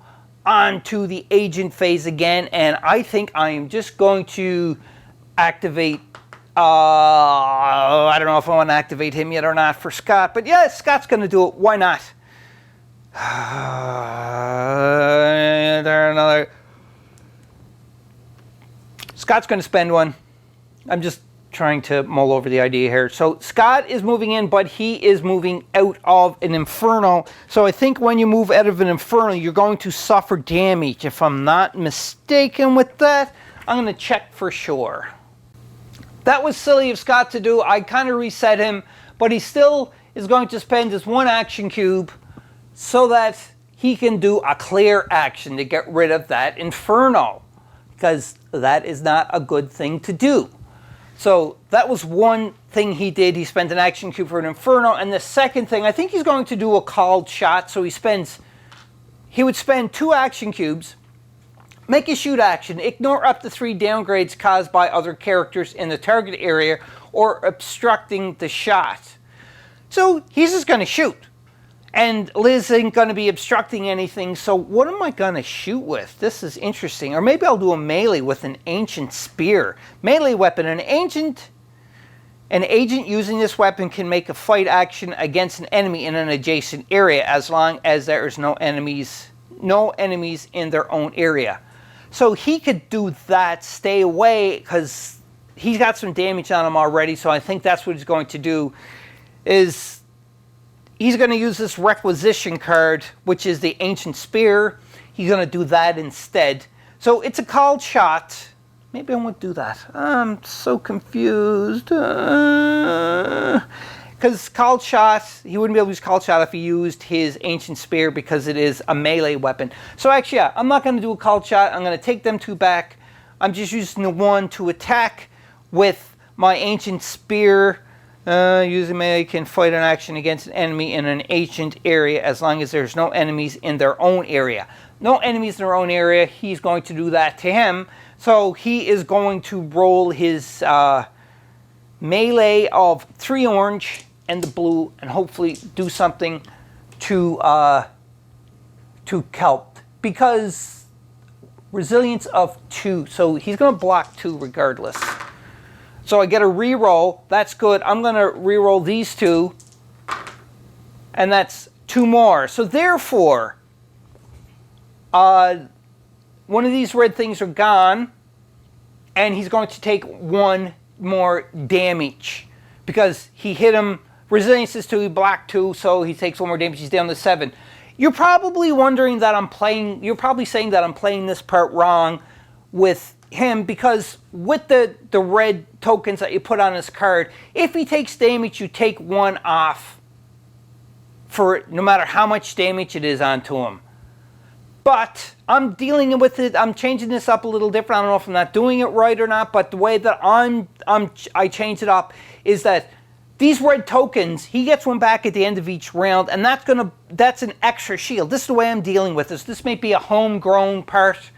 on to the agent phase again, and I think I am just going to activate I don't know if I want to activate him yet or not for Scott, but yeah, Scott's going to do it. Why not? There another. Scott's going to spend 1. I'm just trying to mull over the idea here. So Scott is moving in, but he is moving out of an Inferno. So I think when you move out of an Inferno, you're going to suffer damage. If I'm not mistaken with that, I'm going to check for sure. That was silly of Scott to do. I kind of reset him, but he still is going to spend his 1 action cube so that he can do a clear action to get rid of that Inferno, because that is not a good thing to do. So that was one thing he did. He spent an action cube for an Inferno. And the second thing, I think he's going to do a called shot. So he would spend 2 action cubes, make a shoot action, ignore up to 3 downgrades caused by other characters in the target area or obstructing the shot. So he's just going to shoot. And Liz ain't going to be obstructing anything, so what am I going to shoot with? This is interesting. Or maybe I'll do a melee with an ancient spear. Melee weapon. An agent using this weapon can make a fight action against an enemy in an adjacent area as long as there is no enemies in their own area. So he could do that, stay away, because he's got some damage on him already, so I think that's what he's going to do, is he's going to use this requisition card, which is the ancient spear. He's going to do that instead. So it's a called shot. Maybe I won't do that. I'm so confused. Because called shot, he wouldn't be able to use called shot if he used his ancient spear because it is a melee weapon. So actually, yeah, I'm not going to do a called shot. I'm going to take them 2 back. I'm just using the 1 to attack with my ancient spear. Using melee can fight an action against an enemy in an ancient area as long as there's no enemies in their own area. No enemies in their own area, he's going to do that to him. So he is going to roll his melee of 3 orange and the blue and hopefully do something to kelp. Because resilience of 2, so he's going to block 2 regardless. So I get a re-roll. That's good. I'm going to re-roll these 2. And that's 2 more. So therefore, one of these red things are gone. And he's going to take 1 more damage. Because he hit him. Resilience is 2. He blocked 2. So he takes 1 more damage. He's down to 7. You're probably wondering that I'm playing. You're probably saying that I'm playing this part wrong with him, because with the red tokens that you put on his card, if he takes damage, you take 1 off for no matter how much damage it is onto him. But I'm dealing with it. I'm changing this up a little different. I don't know if I'm not doing it right or not, but the way that I change it up is that these red tokens, he gets 1 back at the end of each round, and that's an extra shield. This is the way I'm dealing with this. This may be a homegrown part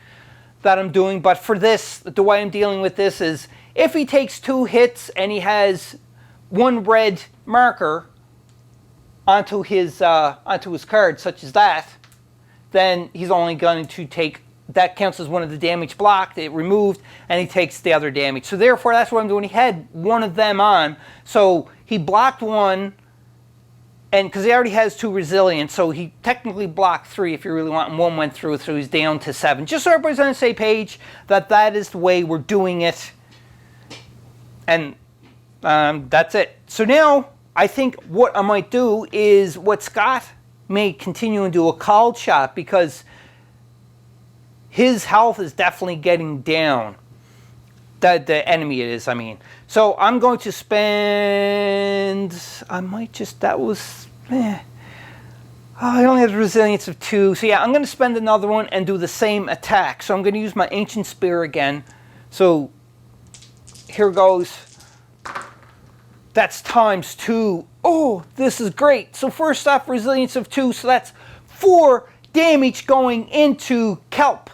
that I'm doing, but for this, the way I'm dealing with this is if he takes 2 hits and he has 1 red marker onto his card, such as that, then he's only going to take, that counts as 1 of the damage blocked, it removed, and he takes the other damage. So therefore, that's what I'm doing. He had 1 of them on, so he blocked 1, and because he already has 2 resilience, so he technically blocked 3 if you really want, and 1 went through, so he's down to 7. Just so everybody's on the same page, that is the way we're doing it. And that's it. So now, I think what I might do is what Scott may continue and do a called shot, because his health is definitely getting down. The enemy it is, I mean. So I'm going to spend, I might just, that was, I only have resilience of 2. So yeah, I'm going to spend another 1 and do the same attack. So I'm going to use my ancient spear again. So here goes. That's times 2. Oh, this is great. So first off, resilience of 2. So that's 4 damage going into Kelp.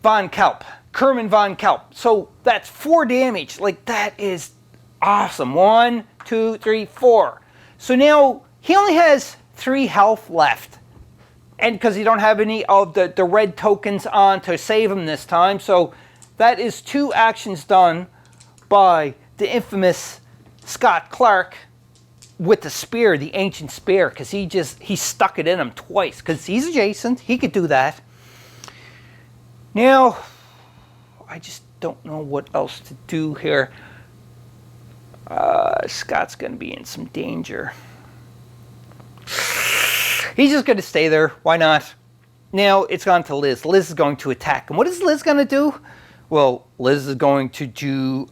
Von Kelp. Kerman Von Kelp. So that's 4 damage. Like, that is awesome. 1, 2, 3, 4. So now he only has 3 health left. And because you don't have any of the red tokens on to save him this time. So that is 2 actions done by the infamous Scott Clark with the spear, the ancient spear. Because he stuck it in him twice. Because he's adjacent. He could do that. Now, I just don't know what else to do here. Scott's going to be in some danger. He's just going to stay there. Why not? Now it's gone to Liz. Liz is going to attack. And what is Liz going to do? Well, Liz is going to do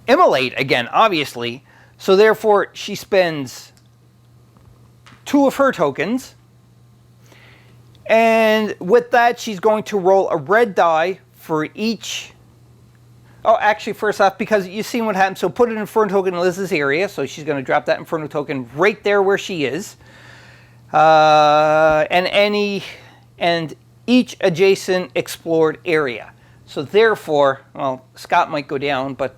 immolate again, obviously. So therefore, she spends 2 of her tokens. And with that, she's going to roll a red die for each. Oh, actually, first off, because you've seen what happened. So put an Inferno Token in Liz's area. So she's going to drop that Inferno Token right there where she is. And each adjacent explored area. So therefore, well, Scott might go down, but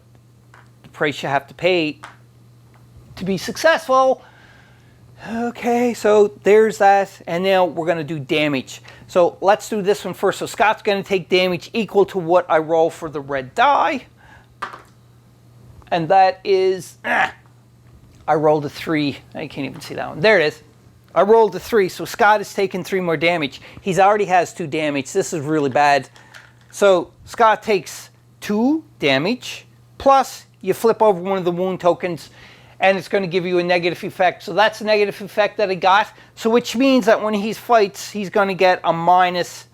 the price you have to pay to be successful. Okay, so there's that. And now we're going to do damage. So let's do this one first. So Scott's going to take damage equal to what I roll for the red die. And that is, I rolled a 3. I can't even see that one. There it is. I rolled a 3, so Scott has taken 3 more damage. He already has 2 damage. This is really bad. So Scott takes 2 damage, plus you flip over one of the wound tokens, and it's going to give you a negative effect. So that's a negative effect that I got. So which means that when he fights, he's going to get a minus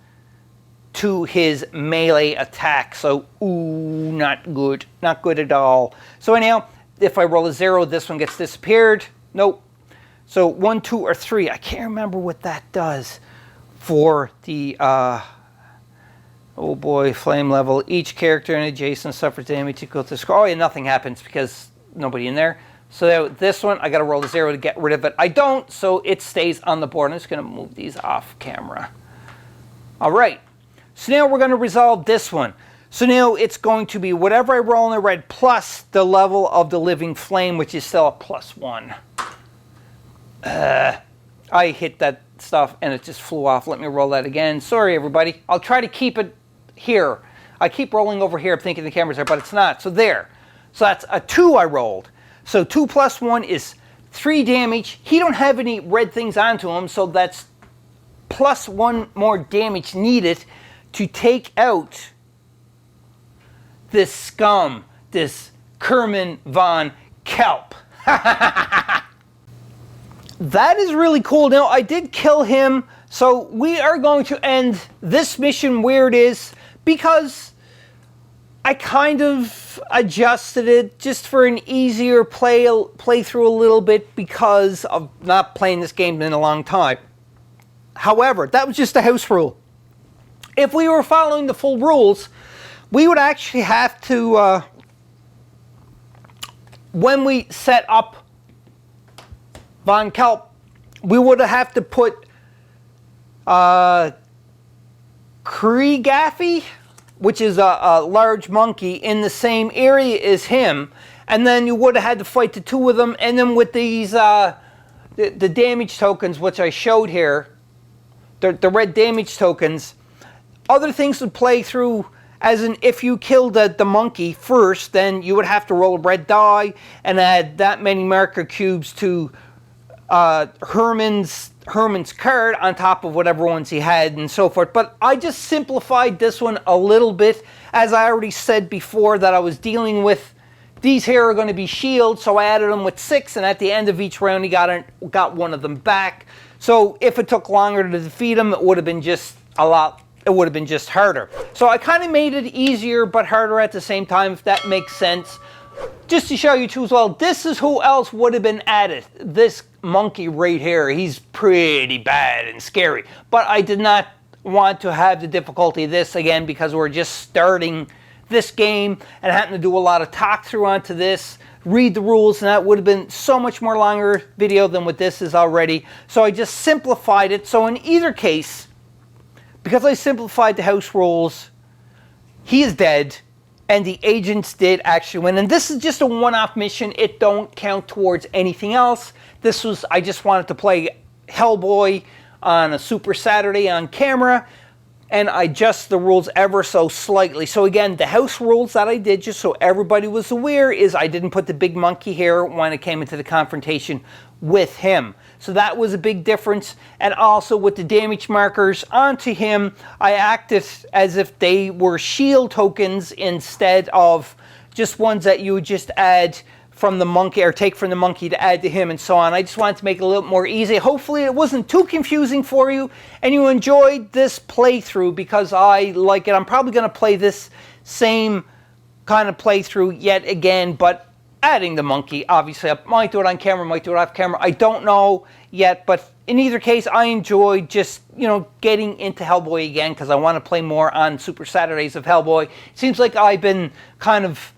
to his melee attack. So, ooh, not good. Not good at all. So anyhow, if I roll a 0, this one gets disappeared. Nope. So 1, 2, or 3. I can't remember what that does for the, oh boy, flame level. Each character and adjacent suffers damage equal to score. Oh yeah, nothing happens because nobody in there. So this one, I got to roll a 0 to get rid of it. I don't, so it stays on the board. I'm just going to move these off camera. All right. So now we're going to resolve this one. So now it's going to be whatever I roll in the red plus the level of the living flame, which is still a +1. I hit that stuff and it just flew off. Let me roll that again. Sorry, everybody. I'll try to keep it here. I keep rolling over here thinking the camera's there, but it's not. So there. So that's a 2 I rolled. So 2 plus 1 is 3 damage. He don't have any red things onto him, so that's +1 more damage needed to take out this scum, this Kerman von Kelp. That is really cool. Now, I did kill him, so we are going to end this mission where it is because I kind of adjusted it just for an easier playthrough a little bit because of not playing this game in a long time. However, that was just a house rule. If we were following the full rules, we would actually have to, when we set up Von Kelp, we would have to put Kriegaffi, which is a large monkey, in the same area as him, and then you would have had to fight the 2 of them, and then with these the damage tokens, which I showed here, the red damage tokens, other things would play through, as in if you killed the monkey first, then you would have to roll a red die and add that many marker cubes to Herman's card on top of whatever ones he had and so forth. But I just simplified this one a little bit, as I already said before that I was dealing with these here are going to be shields, so I added them with 6, and at the end of each round he got one of them back. So if it took longer to defeat him, it would have been just harder. So I kind of made it easier but harder at the same time, if that makes sense. Just to show you too as well, this is who else would have been added. This monkey right here, he's pretty bad and scary. But I did not want to have the difficulty of this again because we're just starting this game and having to do a lot of talk through onto this, read the rules, and that would have been so much more longer video than what this is already. So I just simplified it. So in either case, because I simplified the house rules, he is dead. And the agents did actually win. And this is just a one-off mission. It don't count towards anything else. I just wanted to play Hellboy on a Super Saturday on camera and adjust the rules ever so slightly. So again, the house rules that I did, just so everybody was aware, is I didn't put the big monkey here when it came into the confrontation with him. So that was a big difference. And also with the damage markers onto him, I acted as if they were shield tokens instead of just ones that you would just add from the monkey or take from the monkey to add to him and so on. I just wanted to make it a little more easy. Hopefully it wasn't too confusing for you and you enjoyed this playthrough because I like it. I'm probably going to play this same kind of playthrough yet again, but adding the monkey. Obviously I might do it on camera, might do it off camera. I don't know yet, but in either case I enjoyed just, you know, getting into Hellboy again because I want to play more on Super Saturdays of Hellboy. It seems like I've been kind of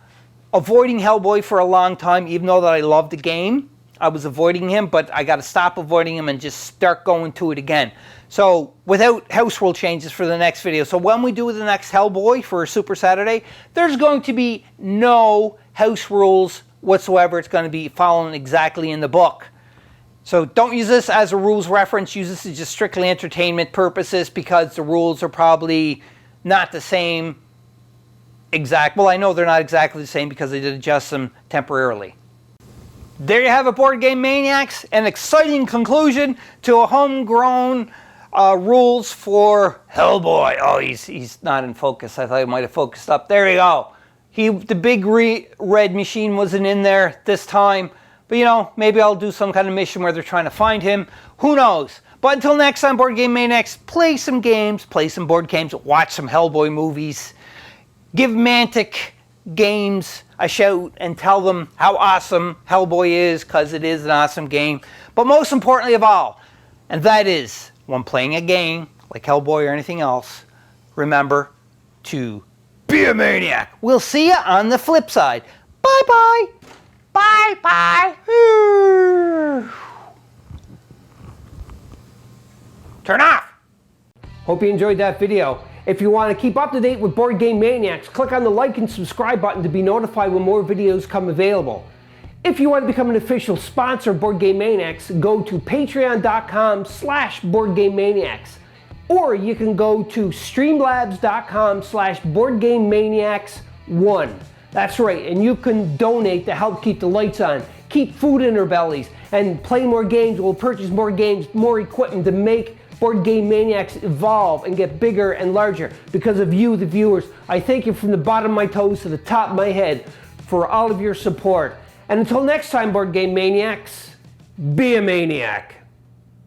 avoiding Hellboy for a long time, even though that I love the game. I was avoiding him, but I got to stop avoiding him and just start going to it again. So without house rule changes for the next video. So when we do the next Hellboy for Super Saturday, there's going to be no house rules whatsoever. It's going to be following exactly in the book. So don't use this as a rules reference. Use this as just strictly entertainment purposes because the rules are probably not the same well, I know they're not exactly the same because they did adjust them temporarily. There you have it, Board Game Maniacs. An exciting conclusion to a homegrown rules for Hellboy. Oh, he's not in focus. I thought he might have focused up. There you go. The big red machine wasn't in there this time. But, you know, maybe I'll do some kind of mission where they're trying to find him. Who knows? But until next time, Board Game Maniacs, play some games, play some board games, watch some Hellboy movies. Give Mantic Games a shout and tell them how awesome Hellboy is, because it is an awesome game. But most importantly of all, and that is, when playing a game like Hellboy or anything else, remember to be a maniac. We'll see you on the flip side. Bye-bye. Bye-bye. Turn off. Hope you enjoyed that video. If you want to keep up to date with Board Game Maniacs, click on the like and subscribe button to be notified when more videos come available. If you want to become an official sponsor of Board Game Maniacs, go to patreon.com/BoardGameManiacs. Or you can go to streamlabs.com/BoardGameManiacs1. That's right, and you can donate to help keep the lights on, keep food in our bellies, and play more games. We'll purchase more games, more equipment to make Board Game Maniacs evolve and get bigger and larger. Because of you, the viewers, I thank you from the bottom of my toes to the top of my head for all of your support. And until next time, Board Game Maniacs, be a maniac.